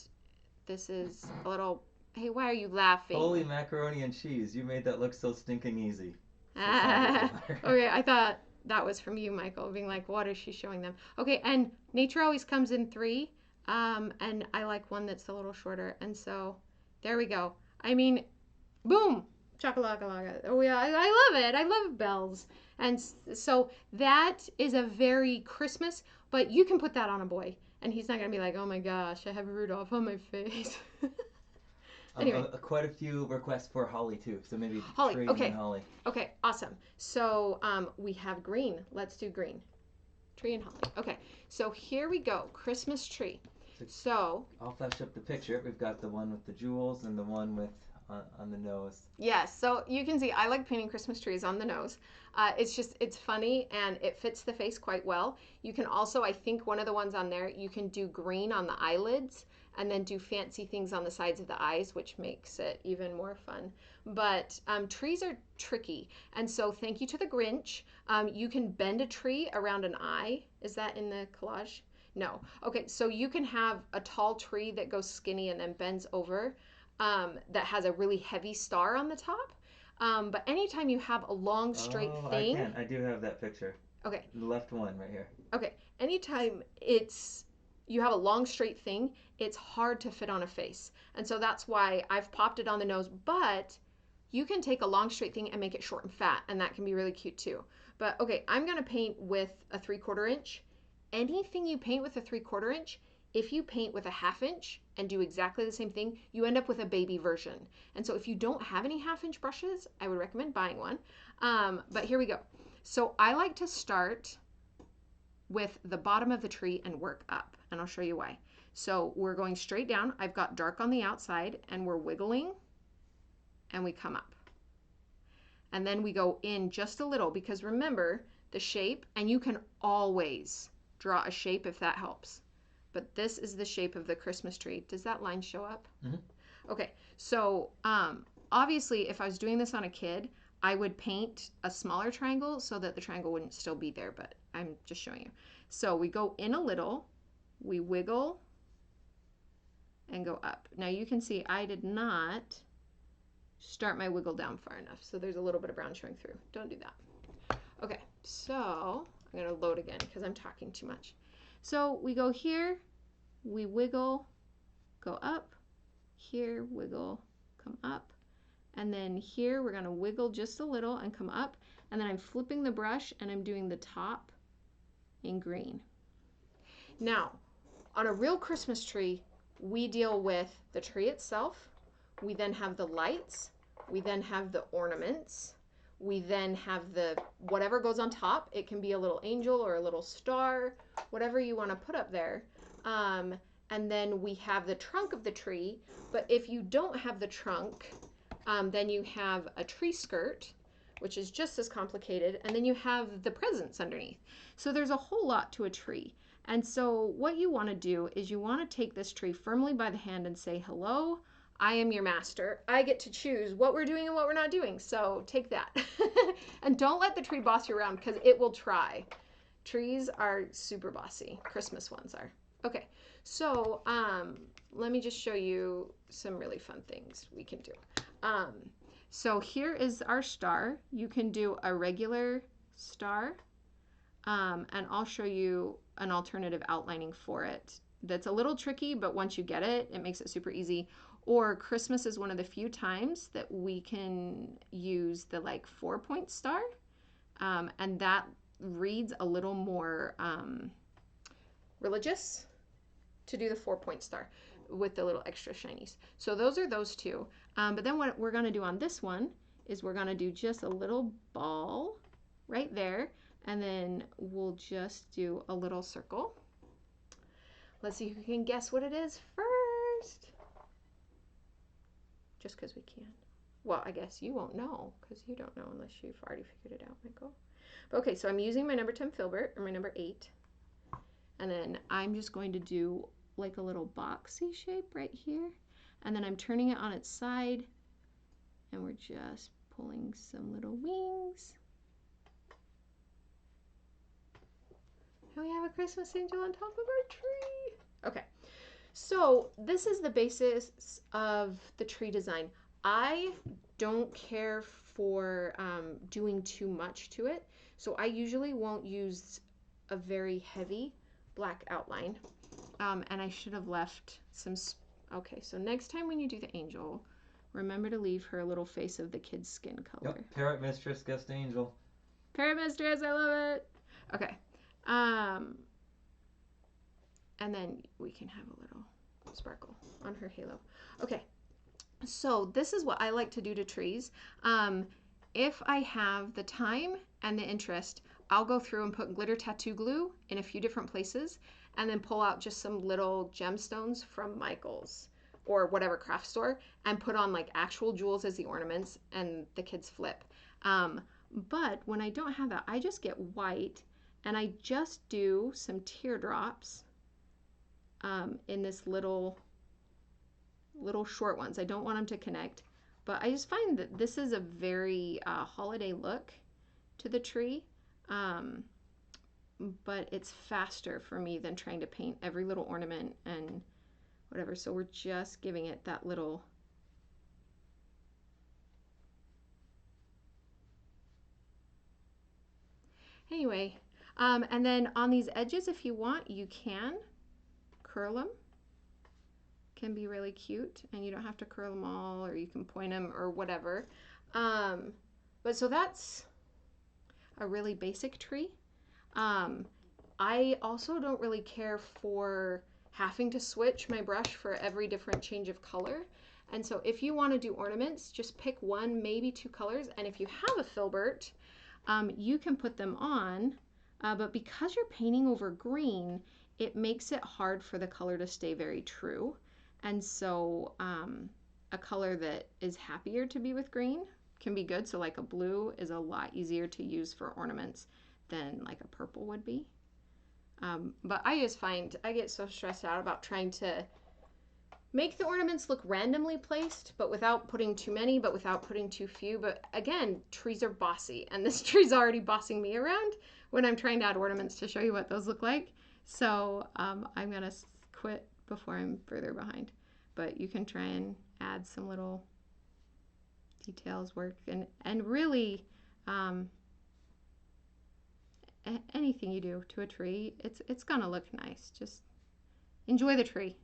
this is a little, hey, why are you laughing? Holy macaroni and cheese, you made that look so stinking easy. Okay, I thought that was from you, Michael, being like, what is she showing them? Okay, and nature always comes in 3, and I like one that's a little shorter, and so there we go. Boom, chakalaka. Oh yeah, I love it. I love bells. And so that is a very Christmas, but you can put that on a boy, and he's not going to be like, oh my gosh, I have Rudolph on my face. Anyway. Quite a few requests for holly too, so maybe holly. Okay. Holly. Okay, awesome. So we have green. Let's do green. Tree and holly. Okay, so here we go. Christmas tree. So I'll flash up the picture. We've got the one with the jewels and the one with on the nose. yes, so you can see I like painting Christmas trees on the nose. It's funny and it fits the face quite well. You can also, I think one of the ones on there, you can do green on the eyelids and then do fancy things on the sides of the eyes, which makes it even more fun. But trees are tricky. And so thank you to the Grinch. You can bend a tree around an eye. Is that in the collage? No. Okay, so you can have a tall tree that goes skinny and then bends over that has a really heavy star on the top. But anytime you have a long straight thing, I do have that picture. Okay. The left one right here. Okay. Anytime you have a long straight thing, it's hard to fit on a face. And so that's why I've popped it on the nose, but you can take a long straight thing and make it short and fat, and that can be really cute too. But okay, I'm gonna paint with a 3/4 inch. Anything you paint with a 3/4 inch, if you paint with a 1/2 inch and do exactly the same thing, you end up with a baby version. And so if you don't have any 1/2 inch brushes, I would recommend buying one. But here we go. So I like to start with the bottom of the tree and work up, and I'll show you why. So we're going straight down. I've got dark on the outside and we're wiggling and we come up. And then we go in just a little because remember the shape, and you can always draw a shape if that helps. But this is the shape of the Christmas tree. Does that line show up? Mm-hmm. Okay, so obviously if I was doing this on a kid, I would paint a smaller triangle so that the triangle wouldn't still be there, but I'm just showing you. So we go in a little, we wiggle, and go up. Now you can see I did not start my wiggle down far enough, so there's a little bit of brown showing through. Don't do that. Okay, so I'm gonna load again because I'm talking too much. So we go here, we wiggle, go up, here, wiggle, come up, and then here we're gonna wiggle just a little and come up, and then I'm flipping the brush and I'm doing the top in green. Now, on a real Christmas tree, we deal with the tree itself, we then have the lights, we then have the ornaments, we then have the whatever goes on top. It can be a little angel or a little star, whatever you want to put up there. And then we have the trunk of the tree. But if you don't have the trunk, then you have a tree skirt, which is just as complicated. And then you have the presents underneath. So there's a whole lot to a tree. And so what you want to do is you want to take this tree firmly by the hand and say, hello, I am your master. I get to choose what we're doing and what we're not doing. So take that. And don't let the tree boss you around because it will try. Trees are super bossy. Christmas ones are. Okay, so let me just show you some really fun things we can do. So here is our star. You can do a regular star, and I'll show you an alternative outlining for it. That's a little tricky, but once you get it, it makes it super easy. Or Christmas is one of the few times that we can use the like 4-point star, and that reads a little more religious to do the 4-point star with the little extra shinies. So those are those two. But then what we're going to do on this one is we're going to do just a little ball right there, and then we'll just do a little circle. Let's see who can guess what it is first. Just because we can. Well, I guess you won't know because you don't know unless you've already figured it out, Michael. But okay, so I'm using my number 10 filbert, or my number 8. And then I'm just going to do like a little boxy shape right here. And then I'm turning it on its side. And we're just pulling some little wings. And we have a Christmas angel on top of our tree. Okay. So this is the basis of the tree design. I don't care for doing too much to it. So I usually won't use a very heavy black outline. And I should have left some, okay, so next time when you do the angel, remember to leave her a little face of the kid's skin color. Yep, Parrot Mistress, Guest Angel. Parrot Mistress, I love it. Okay. And then we can have a little sparkle on her halo. Okay, so this is what I like to do to trees. If I have the time and the interest, I'll go through and put glitter tattoo glue in a few different places and then pull out just some little gemstones from Michael's or whatever craft store and put on like actual jewels as the ornaments and the kids flip. But when I don't have that, I just get white and I just do some teardrops in this little short ones. I don't want them to connect, but I just find that this is a very holiday look to the tree. But it's faster for me than trying to paint every little ornament and whatever. So we're just giving it that little. Anyway, and then on these edges, if you want, you can curl them. Can be really cute, and you don't have to curl them all, or you can point them or whatever. But so that's a really basic tree. I also don't really care for having to switch my brush for every different change of color. And so if you want to do ornaments, just pick one, maybe two colors. And if you have a filbert, you can put them on. But because you're painting over green, it makes it hard for the color to stay very true. And so a color that is happier to be with green can be good. So like a blue is a lot easier to use for ornaments than like a purple would be. But I just find I get so stressed out about trying to make the ornaments look randomly placed, but without putting too many, but without putting too few. But again, trees are bossy, and this tree's already bossing me around when I'm trying to add ornaments to show you what those look like. So I'm going to quit before I'm further behind. But you can try and add some little details work, and really anything you do to a tree, it's gonna look nice. Just enjoy the tree.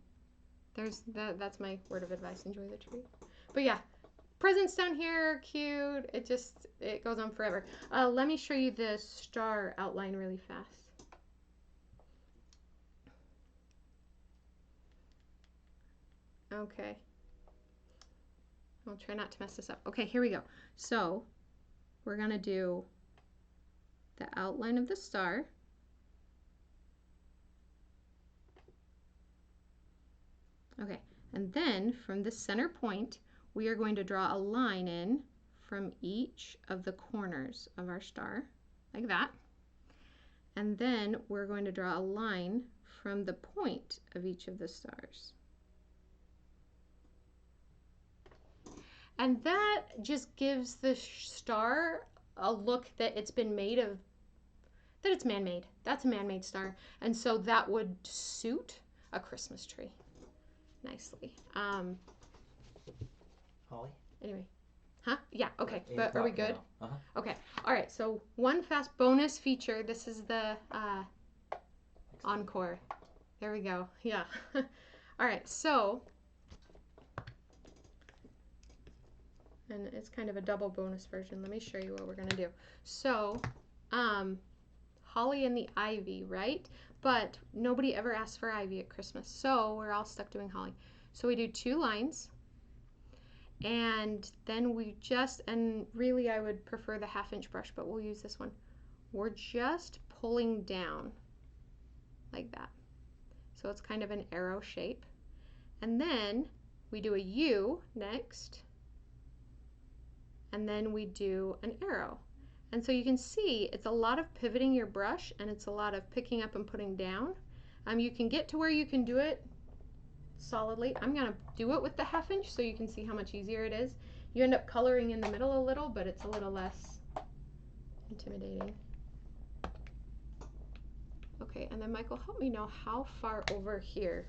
That's my word of advice. Enjoy the tree. But yeah, presents down here, cute. It goes on forever. Let me show you the star outline really fast. Okay. I'll try not to mess this up. Okay, here we go. So we're gonna do the outline of the star. Okay, and then from the center point, we are going to draw a line in from each of the corners of our star, like that. And then we're going to draw a line from the point of each of the stars. And that just gives the star a look that it's been made of, that it's man-made. That's a man-made star. And so that would suit a Christmas tree nicely. Holly? Anyway. Huh? Yeah, okay. But are we good? Uh-huh. Okay. All right, so one fast bonus feature. This is the encore. There we go. Yeah. All right, so, and it's kind of a double bonus version. Let me show you what we're going to do. So, holly and the ivy, right? But nobody ever asks for ivy at Christmas, so we're all stuck doing holly. So we do 2 lines, and then we just, and really I would prefer the 1/2-inch brush, but we'll use this one. We're just pulling down like that. So it's kind of an arrow shape. And then we do a U next, and then we do an arrow. And so you can see it's a lot of pivoting your brush, and it's a lot of picking up and putting down. You can get to where you can do it solidly. I'm going to do it with the 1/2-inch so you can see how much easier it is. You end up coloring in the middle a little, but it's a little less intimidating. Okay, and then Michael, help me know how far over here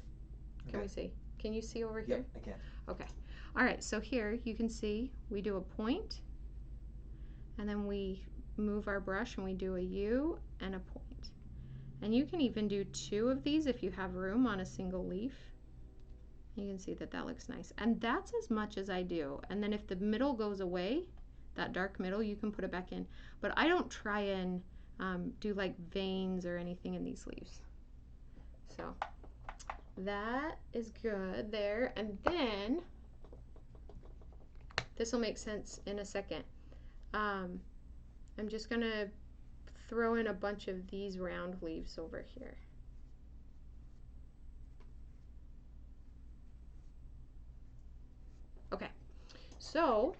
can we see? Can you see over here? Yep, I can. Okay. All right, so here you can see we do a point, and then we move our brush and we do a U and a point. And you can even do 2 of these if you have room on a single leaf. You can see that that looks nice. And that's as much as I do. And then if the middle goes away, that dark middle, you can put it back in. But I don't try and do like veins or anything in these leaves. So that is good there. And then, this will make sense in a second. I'm just gonna throw in a bunch of these round leaves over here. Okay, so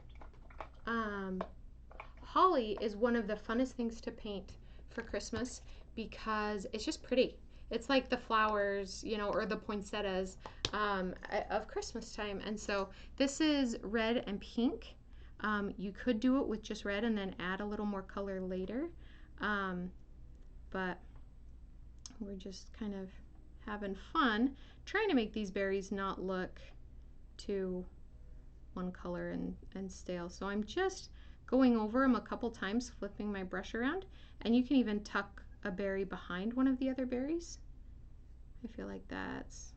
holly is one of the funnest things to paint for Christmas because it's just pretty. It's like the flowers, you know, or the poinsettias of Christmas time. And so this is red and pink. You could do it with just red and then add a little more color later. But we're just kind of having fun trying to make these berries not look too one color and stale. So I'm just going over them a couple times, flipping my brush around, and you can even tuck a berry behind one of the other berries. I feel like that's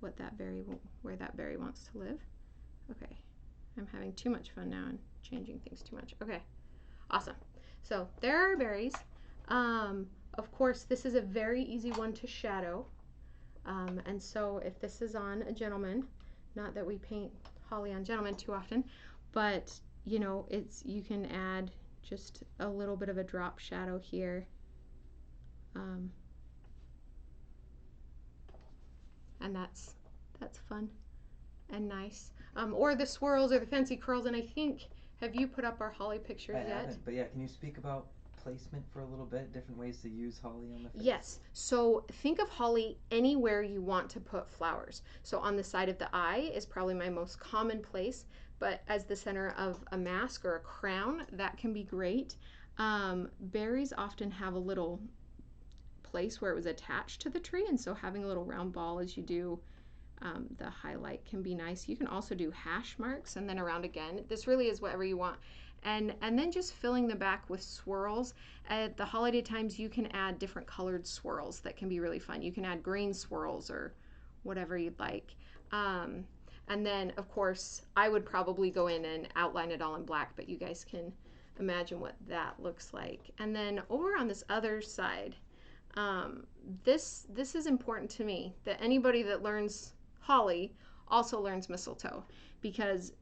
what that berry, where that berry wants to live. Okay, I'm having too much fun now and changing things too much. Okay, awesome. So there are berries. Of course, this is a very easy one to shadow. And so if this is on a gentleman, not that we paint holly on gentlemen too often, but you know, you can add just a little bit of a drop shadow here. And that's fun and nice. Or the swirls or the fancy curls. And I think, have you put up our holly pictures I yet? haven't, but yeah, can you speak about placement for a little bit? Different ways to use holly on the face? Yes. So think of holly anywhere you want to put flowers. So on the side of the eye is probably my most common place, but as the center of a mask or a crown, that can be great. Berries often have a little place where it was attached to the tree, and so having a little round ball as you do the highlight can be nice. You can also do hash marks and then around again. This really is whatever you want. And then just filling the back with swirls. At the holiday times, you can add different colored swirls that can be really fun. You can add green swirls or whatever you'd like. And then, of course, I would probably go in and outline it all in black, but you guys can imagine what that looks like. And then over on this other side, this is important to me, that anybody that learns holly also learns mistletoe, because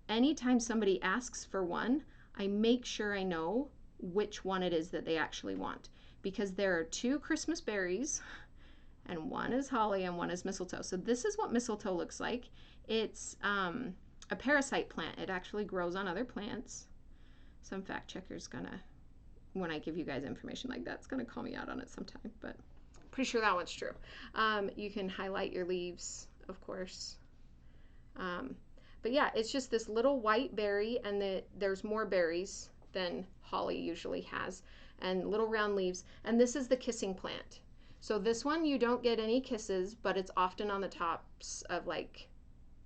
anytime somebody asks for one, I make sure I know which one it is that they actually want, because there are two Christmas berries and one is holly and one is mistletoe. So this is what mistletoe looks like. It's a parasite plant. It actually grows on other plants. Some fact checker's gonna, when I give you guys information like that, it's gonna call me out on it sometime, but pretty sure that one's true. You can highlight your leaves, of course. But yeah, it's just this little white berry, and there's more berries than holly usually has, and little round leaves. And this is the kissing plant. So this one, you don't get any kisses, but it's often on the tops of like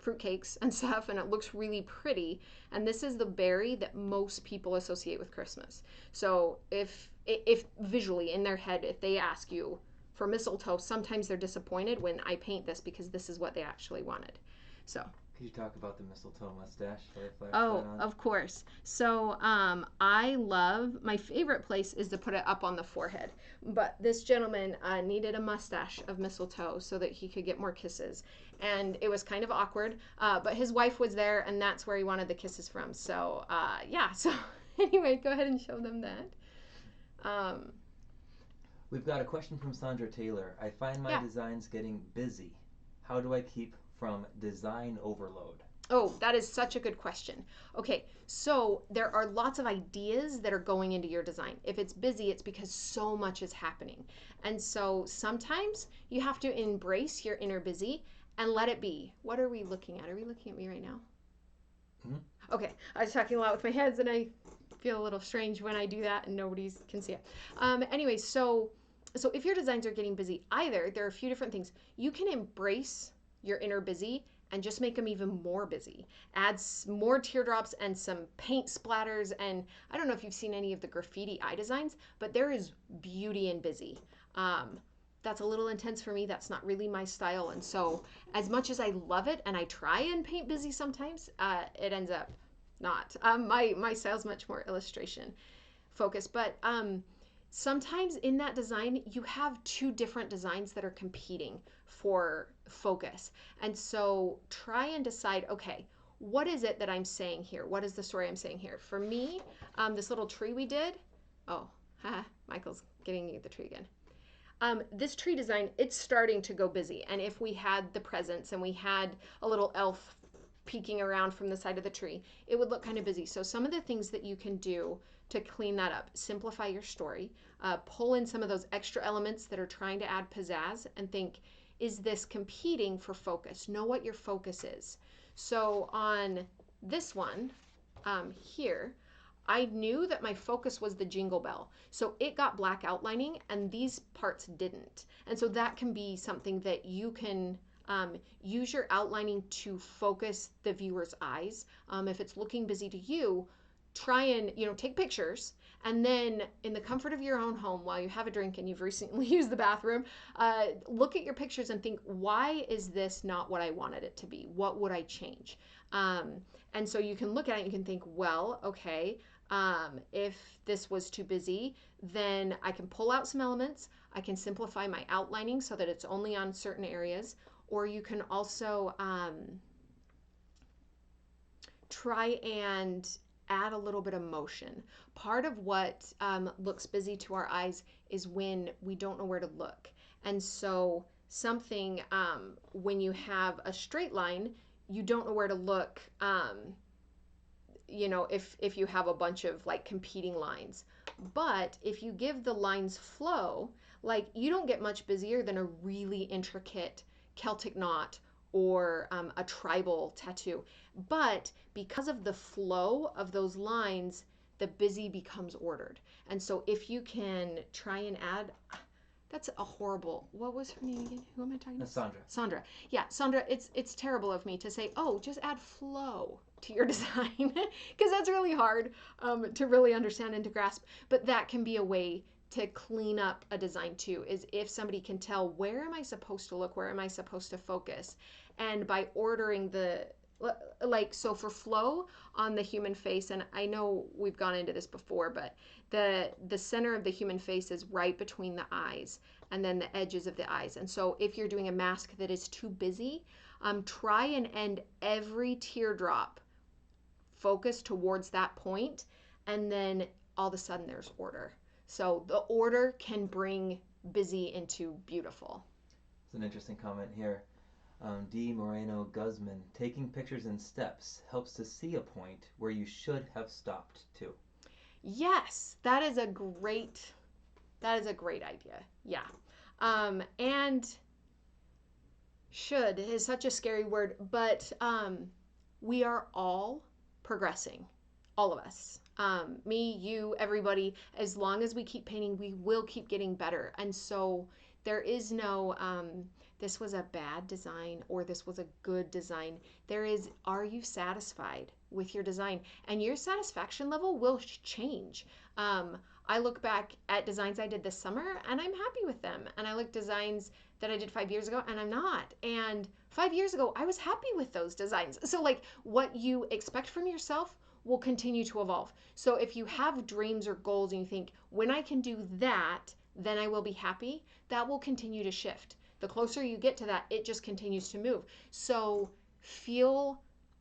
fruitcakes and stuff, and it looks really pretty. And this is the berry that most people associate with Christmas. So if visually in their head, if they ask you for mistletoe, sometimes they're disappointed when I paint this, because this is what they actually wanted. So could you talk about the mistletoe mustache? Oh, of course. So I love, my favorite place is to put it up on the forehead. But this gentleman needed a mustache of mistletoe so that he could get more kisses. And it was kind of awkward, but his wife was there, and that's where he wanted the kisses from. So yeah, so anyway, go ahead and show them that. We've got a question from Sandra Taylor. I find my designs getting busy. How do I keep from design overload? Oh, that is such a good question. Okay, so there are lots of ideas that are going into your design. If it's busy, it's because so much is happening. And so sometimes you have to embrace your inner busy and let it be. What are we looking at? Are we looking at me right now? Mm-hmm. Okay, I was talking a lot with my hands, and I feel a little strange when I do that and nobody can see it. Anyway, so if your designs are getting busy, either there are a few different things. You can embrace your inner busy and just make them even more busy. Add more teardrops and some paint splatters. And I don't know if you've seen any of the graffiti eye designs, but there is beauty in busy. That's a little intense for me. That's not really my style. And so as much as I love it and I try and paint busy sometimes, it ends up not. My style's much more illustration focused. But sometimes in that design, you have two different designs that are competing for focus. And so try and decide, okay, what is it that I'm saying here? What is the story I'm saying here? For me, this little tree we did, oh, Michael's getting you the tree again. This tree design, it's starting to go busy. And if we had the presents and we had a little elf peeking around from the side of the tree, it would look kind of busy. So some of the things that you can do to clean that up: simplify your story, pull in some of those extra elements that are trying to add pizzazz, and think, is this competing for focus? Know what your focus is. So on this one here, I knew that my focus was the jingle bell. So it got black outlining and these parts didn't. And so that can be something that you can use your outlining to focus the viewer's eyes. If it's looking busy to you, try and take pictures, and then in the comfort of your own home while you have a drink and you've recently used the bathroom, look at your pictures and think, why is this not what I wanted it to be? What would I change? And so you can look at it and you can think, well, okay, if this was too busy, then I can pull out some elements. I can simplify my outlining so that it's only on certain areas. Or you can also try and add a little bit of motion. Part of what looks busy to our eyes is when we don't know where to look. And so something, when you have a straight line, you don't know where to look, if you have a bunch of like competing lines. But if you give the lines flow, like you don't get much busier than a really intricate Celtic knot or a tribal tattoo. But because of the flow of those lines, the busy becomes ordered. And so if you can try and add, that's a horrible, what was her name again? Who am I talking to? Sandra. Sandra. Yeah, Sandra, it's terrible of me to say, oh, just add flow to your design, because that's really hard to really understand and to grasp. But that can be a way to clean up a design too, is if somebody can tell, where am I supposed to look, where am I supposed to focus? And by ordering so for flow on the human face, and I know we've gone into this before, but the center of the human face is right between the eyes and then the edges of the eyes. And so if you're doing a mask that is too busy, try and end every teardrop focus towards that point, and then all of a sudden there's order. So the order can bring busy into beautiful. It's an interesting comment here. D. Moreno Guzman, taking pictures in steps helps to see a point where you should have stopped too. Yes, that is a great idea. Yeah. And should is such a scary word, but we are all progressing, all of us. Me, you, everybody, as long as we keep painting, we will keep getting better. And so there is no, this was a bad design or this was a good design. There is, are you satisfied with your design? And your satisfaction level will change. I look back at designs I did this summer and I'm happy with them. And I look designs that I did 5 years ago and I'm not. And 5 years ago, I was happy with those designs. So like what you expect from yourself will continue to evolve. So if you have dreams or goals and you think, when I can do that, then I will be happy, that will continue to shift. The closer you get to that, it just continues to move. So feel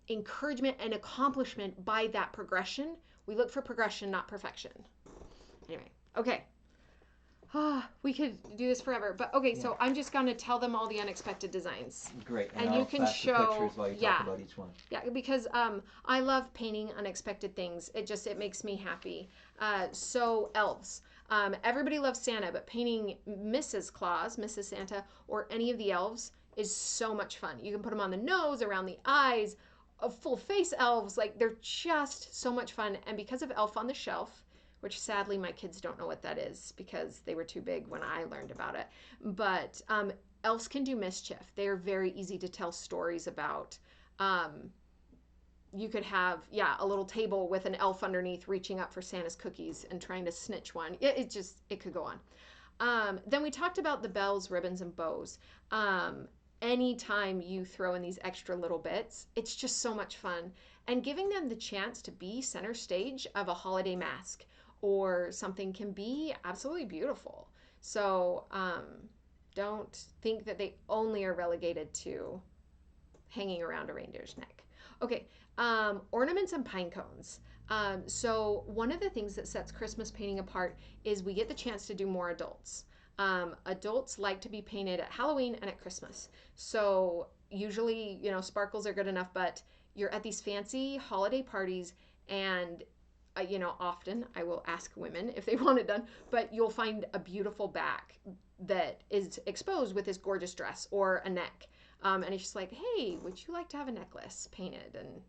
encouragement and accomplishment by that progression. We look for progression, not perfection. Anyway, okay. We could do this forever, but okay, so I'm just going to tell them all the unexpected designs. Great, and I'll you can flash show the pictures while you talk about each one. Yeah, because I love painting unexpected things. It makes me happy. So elves. Everybody loves Santa, but painting Mrs. Claus, Mrs. Santa, or any of the elves is so much fun. You can put them on the nose, around the eyes, full face elves. Like, they're just so much fun. And because of Elf on the Shelf, which sadly my kids don't know what that is because they were too big when I learned about it. But elves can do mischief. They are very easy to tell stories about. You could have, a little table with an elf underneath reaching up for Santa's cookies and trying to snitch one. It could go on. Then we talked about the bells, ribbons, and bows. Anytime you throw in these extra little bits, it's just so much fun. And giving them the chance to be center stage of a holiday mask or something can be absolutely beautiful. So don't think that they only are relegated to hanging around a reindeer's neck. Okay, ornaments and pine cones. So one of the things that sets Christmas painting apart is we get the chance to do more adults. Adults like to be painted at Halloween and at Christmas. So usually, sparkles are good enough, but you're at these fancy holiday parties, and often I will ask women if they want it done, but you'll find a beautiful back that is exposed with this gorgeous dress or a neck. And it's just like, hey, would you like to have a necklace painted? And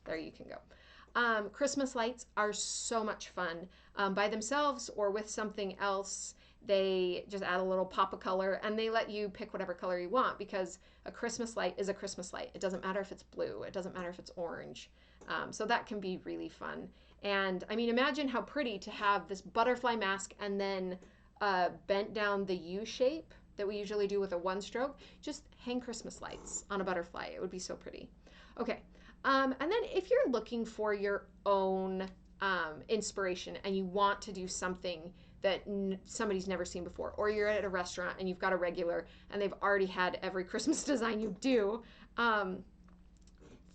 there you can go. Christmas lights are so much fun by themselves or with something else. They just add a little pop of color and they let you pick whatever color you want because a Christmas light is a Christmas light. It doesn't matter if it's blue, it doesn't matter if it's orange. So that can be really fun. And I mean, imagine how pretty to have this butterfly mask and then bent down the U shape that we usually do with a one stroke. Just hang Christmas lights on a butterfly. It would be so pretty. Okay, and then if you're looking for your own inspiration and you want to do something that somebody's never seen before, or you're at a restaurant and you've got a regular and they've already had every Christmas design you do, um,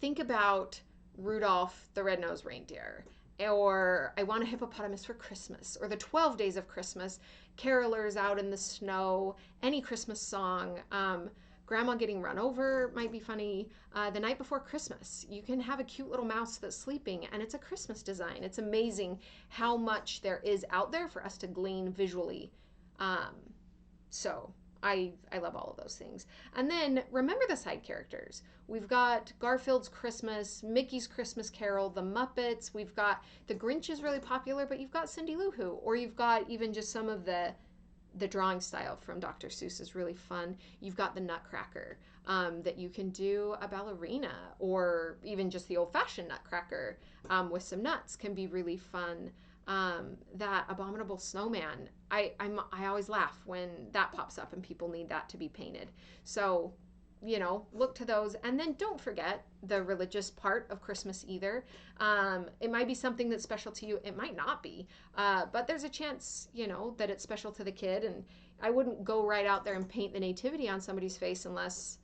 think about Rudolph the Red-Nosed Reindeer, or I Want a Hippopotamus for Christmas, or the 12 Days of Christmas, carolers out in the snow, any Christmas song. Grandma getting run over might be funny. The night before Christmas, you can have a cute little mouse that's sleeping and it's a Christmas design. It's amazing how much there is out there for us to glean visually. Um, so I love all of those things. And then remember the side characters. We've got Garfield's Christmas, Mickey's Christmas Carol, the Muppets. We've got the Grinch is really popular, but you've got Cindy Lou Who, or you've got even just some of the drawing style from Dr. Seuss is really fun. You've got the Nutcracker that you can do a ballerina, or even just the old-fashioned Nutcracker with some nuts can be really fun. That abominable snowman, I always laugh when that pops up and people need that to be painted. So look to those, and then don't forget the religious part of Christmas either. It might be something that's special to you, it might not be, but there's a chance that it's special to the kid, and I wouldn't go right out there and paint the nativity on somebody's face unless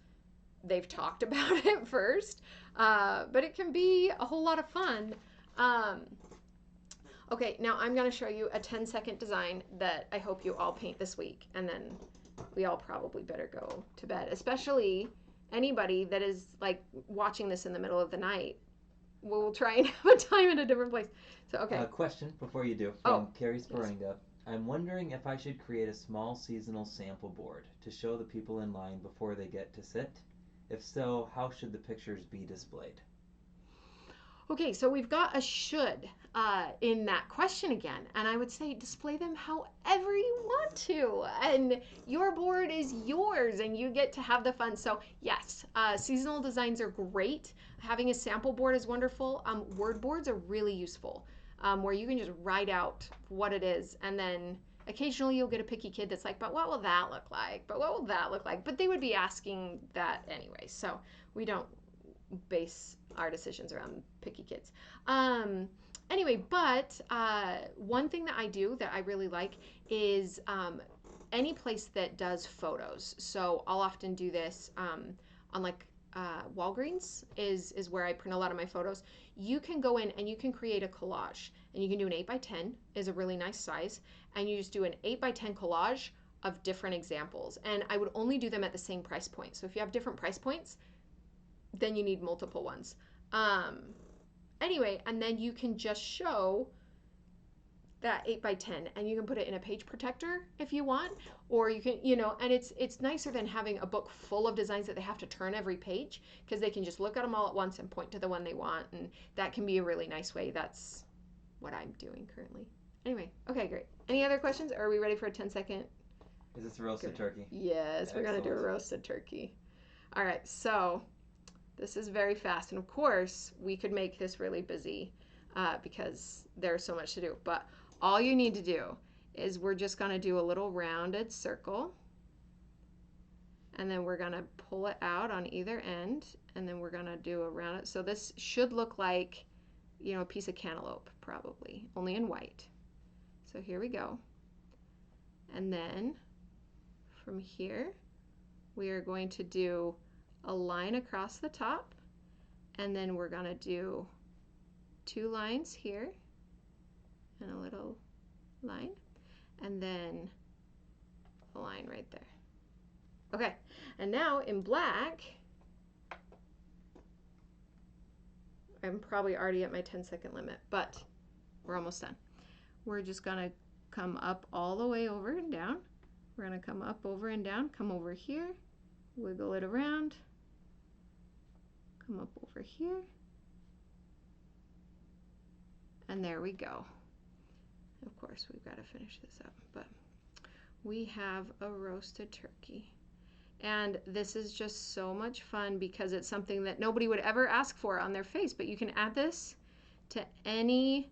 they've talked about it first. But it can be a whole lot of fun. Okay, now I'm going to show you a 10-second design that I hope you all paint this week, and then we all probably better go to bed, especially anybody that is like watching this in the middle of the night. We'll try and have a time in a different place. So, okay. Question before you do from Carrie Sporinga. I'm wondering if I should create a small seasonal sample board to show the people in line before they get to sit. If so, how should the pictures be displayed? Okay, so we've got a should in that question again, and I would say display them however you want to, and your board is yours, and you get to have the fun. So yes, seasonal designs are great. Having a sample board is wonderful. Word boards are really useful, where you can just write out what it is, and then occasionally you'll get a picky kid that's like, but what will that look like? But what will that look like? But they would be asking that anyway, so we don't base our decisions around picky kids. Anyway, but one thing that I do that I really like is any place that does photos. So I'll often do this on like Walgreens is where I print a lot of my photos. You can go in and you can create a collage, and you can do an 8x10 is a really nice size, and you just do an 8x10 collage of different examples. And I would only do them at the same price point. So if you have different price points, then you need multiple ones. Anyway, and then you can just show that 8x10, and you can put it in a page protector if you want, or you can, and it's nicer than having a book full of designs that they have to turn every page, because they can just look at them all at once and point to the one they want, and that can be a really nice way. That's what I'm doing currently. Anyway, okay, great. Any other questions? Or are we ready for a 10-second? Is this a roasted turkey? Yes, we're going to do a roasted turkey. All right, so this is very fast, and of course we could make this really busy because there's so much to do, but all you need to do is we're just going to do a little rounded circle, and then we're going to pull it out on either end, and then we're going to do a rounded. So this should look like a piece of cantaloupe, probably only in white. So here we go, and then from here we are going to do a line across the top, and then we're going to do 2 lines here and a little line, and then a line right there. Okay, and now in black, I'm probably already at my 10-second limit, but we're almost done. We're just gonna come up all the way over and down. We're gonna come up, over and down, come over here, wiggle it around, come up over here, and there we go. Of course, we've got to finish this up, but we have a roasted turkey. And this is just so much fun because it's something that nobody would ever ask for on their face, but you can add this to anything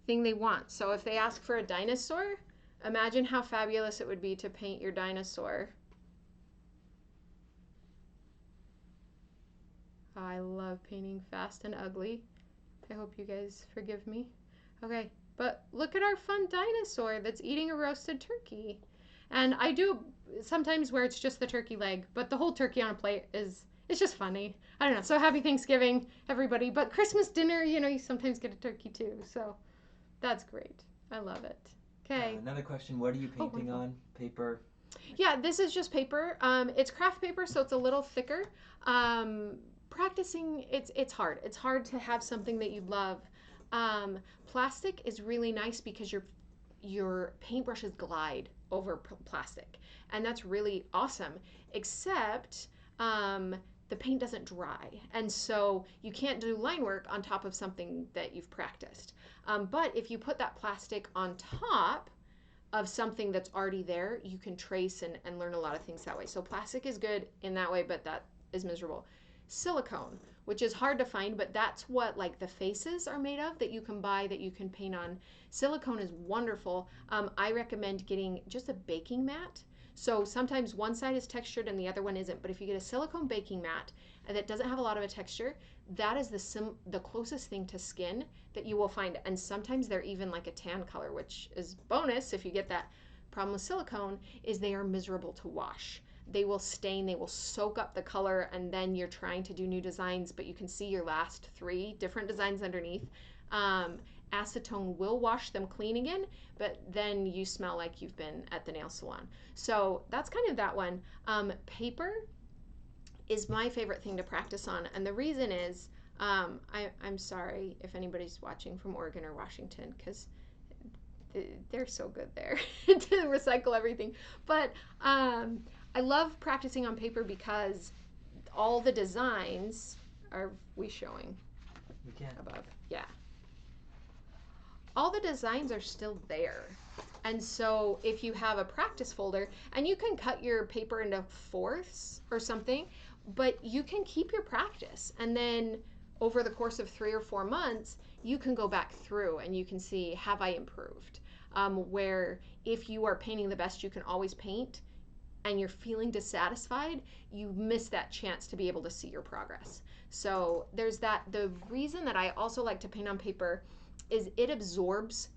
they want. So if they ask for a dinosaur, imagine how fabulous it would be to paint your dinosaur. I love painting fast and ugly. I hope you guys forgive me. Okay, but look at our fun dinosaur that's eating a roasted turkey. And I do sometimes where it's just the turkey leg, but the whole turkey on a plate it's just funny. I don't know. So happy Thanksgiving, everybody. But Christmas dinner, you sometimes get a turkey too. So that's great. I love it. Okay. Another question. What are you painting on? Paper? Yeah, this is just paper. It's craft paper, so it's a little thicker. Practicing, it's hard. It's hard to have something that you love. Plastic is really nice because your paintbrushes glide over plastic, and that's really awesome, except the paint doesn't dry, and so you can't do line work on top of something that you've practiced. But if you put that plastic on top of something that's already there, you can trace and learn a lot of things that way. So plastic is good in that way, but that is miserable. Silicone, which is hard to find, but that's what like the faces are made of that you can buy, that you can paint on. Silicone is wonderful. I recommend getting just a baking mat. So sometimes one side is textured and the other one isn't, but if you get a silicone baking mat that doesn't have a lot of a texture, that is the closest thing to skin that you will find. And sometimes they're even like a tan color, which is bonus if you get that. Problem with silicone is they are miserable to wash. They will stain, they will soak up the color, and then you're trying to do new designs, but you can see your last 3 different designs underneath. Acetone will wash them clean again, but then you smell like you've been at the nail salon. So that's kind of that one. Paper is my favorite thing to practice on, and the reason is, I'm sorry if anybody's watching from Oregon or Washington, because they're so good there to recycle everything. But I love practicing on paper because all the designs are we showing? We can. Above. Yeah. All the designs are still there. And so if you have a practice folder, and you can cut your paper into fourths or something, but you can keep your practice. And then over the course of 3 or 4 months, you can go back through and you can see, have I improved? Where if you are painting the best you can always paint and you're feeling dissatisfied, you miss that chance to be able to see your progress. So there's that. The reason that I also like to paint on paper is it absorbs.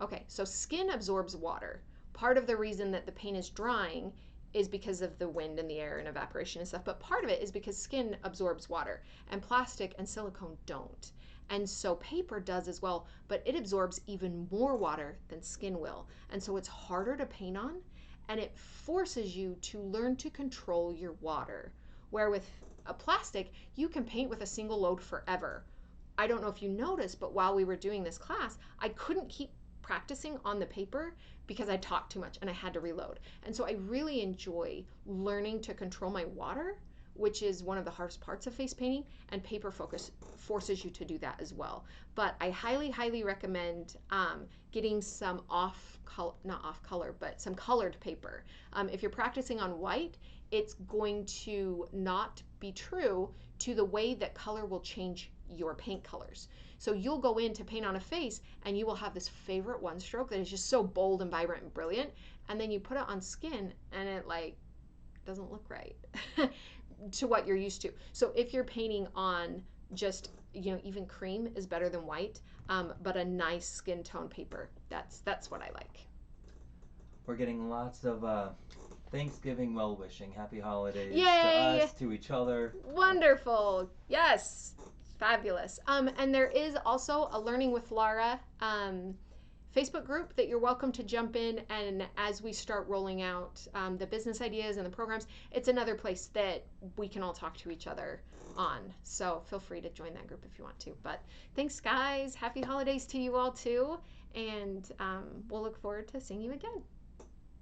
Okay, so skin absorbs water. Part of the reason that the paint is drying is because of the wind and the air and evaporation and stuff, but part of it is because skin absorbs water, and plastic and silicone don't. And so paper does as well, but it absorbs even more water than skin will. And so it's harder to paint on, and it forces you to learn to control your water. Where with a plastic, you can paint with a single load forever. I don't know if you noticed, but while we were doing this class, I couldn't keep practicing on the paper because I talked too much and I had to reload. And so I really enjoy learning to control my water, which is one of the hardest parts of face painting, and paper focus forces you to do that as well. But I highly recommend getting some not off color, but some colored paper. If you're practicing on white, it's going to not be true to the way that color will change your paint colors. So you'll go in to paint on a face and you will have this favorite one stroke that is just so bold and vibrant and brilliant, and then you put it on skin and it like doesn't look right to what you're used to. So if you're painting on just, even cream is better than white, but a nice skin tone paper, that's what I like. We're getting lots of Thanksgiving well wishing. Happy holidays Yay! to us, to each other. Wonderful. Yes. Fabulous. And there is also a Learning with Laura Facebook group that you're welcome to jump in. And as we start rolling out the business ideas and the programs, it's another place that we can all talk to each other on. So feel free to join that group if you want to. But thanks, guys. Happy holidays to you all, too. And we'll look forward to seeing you again.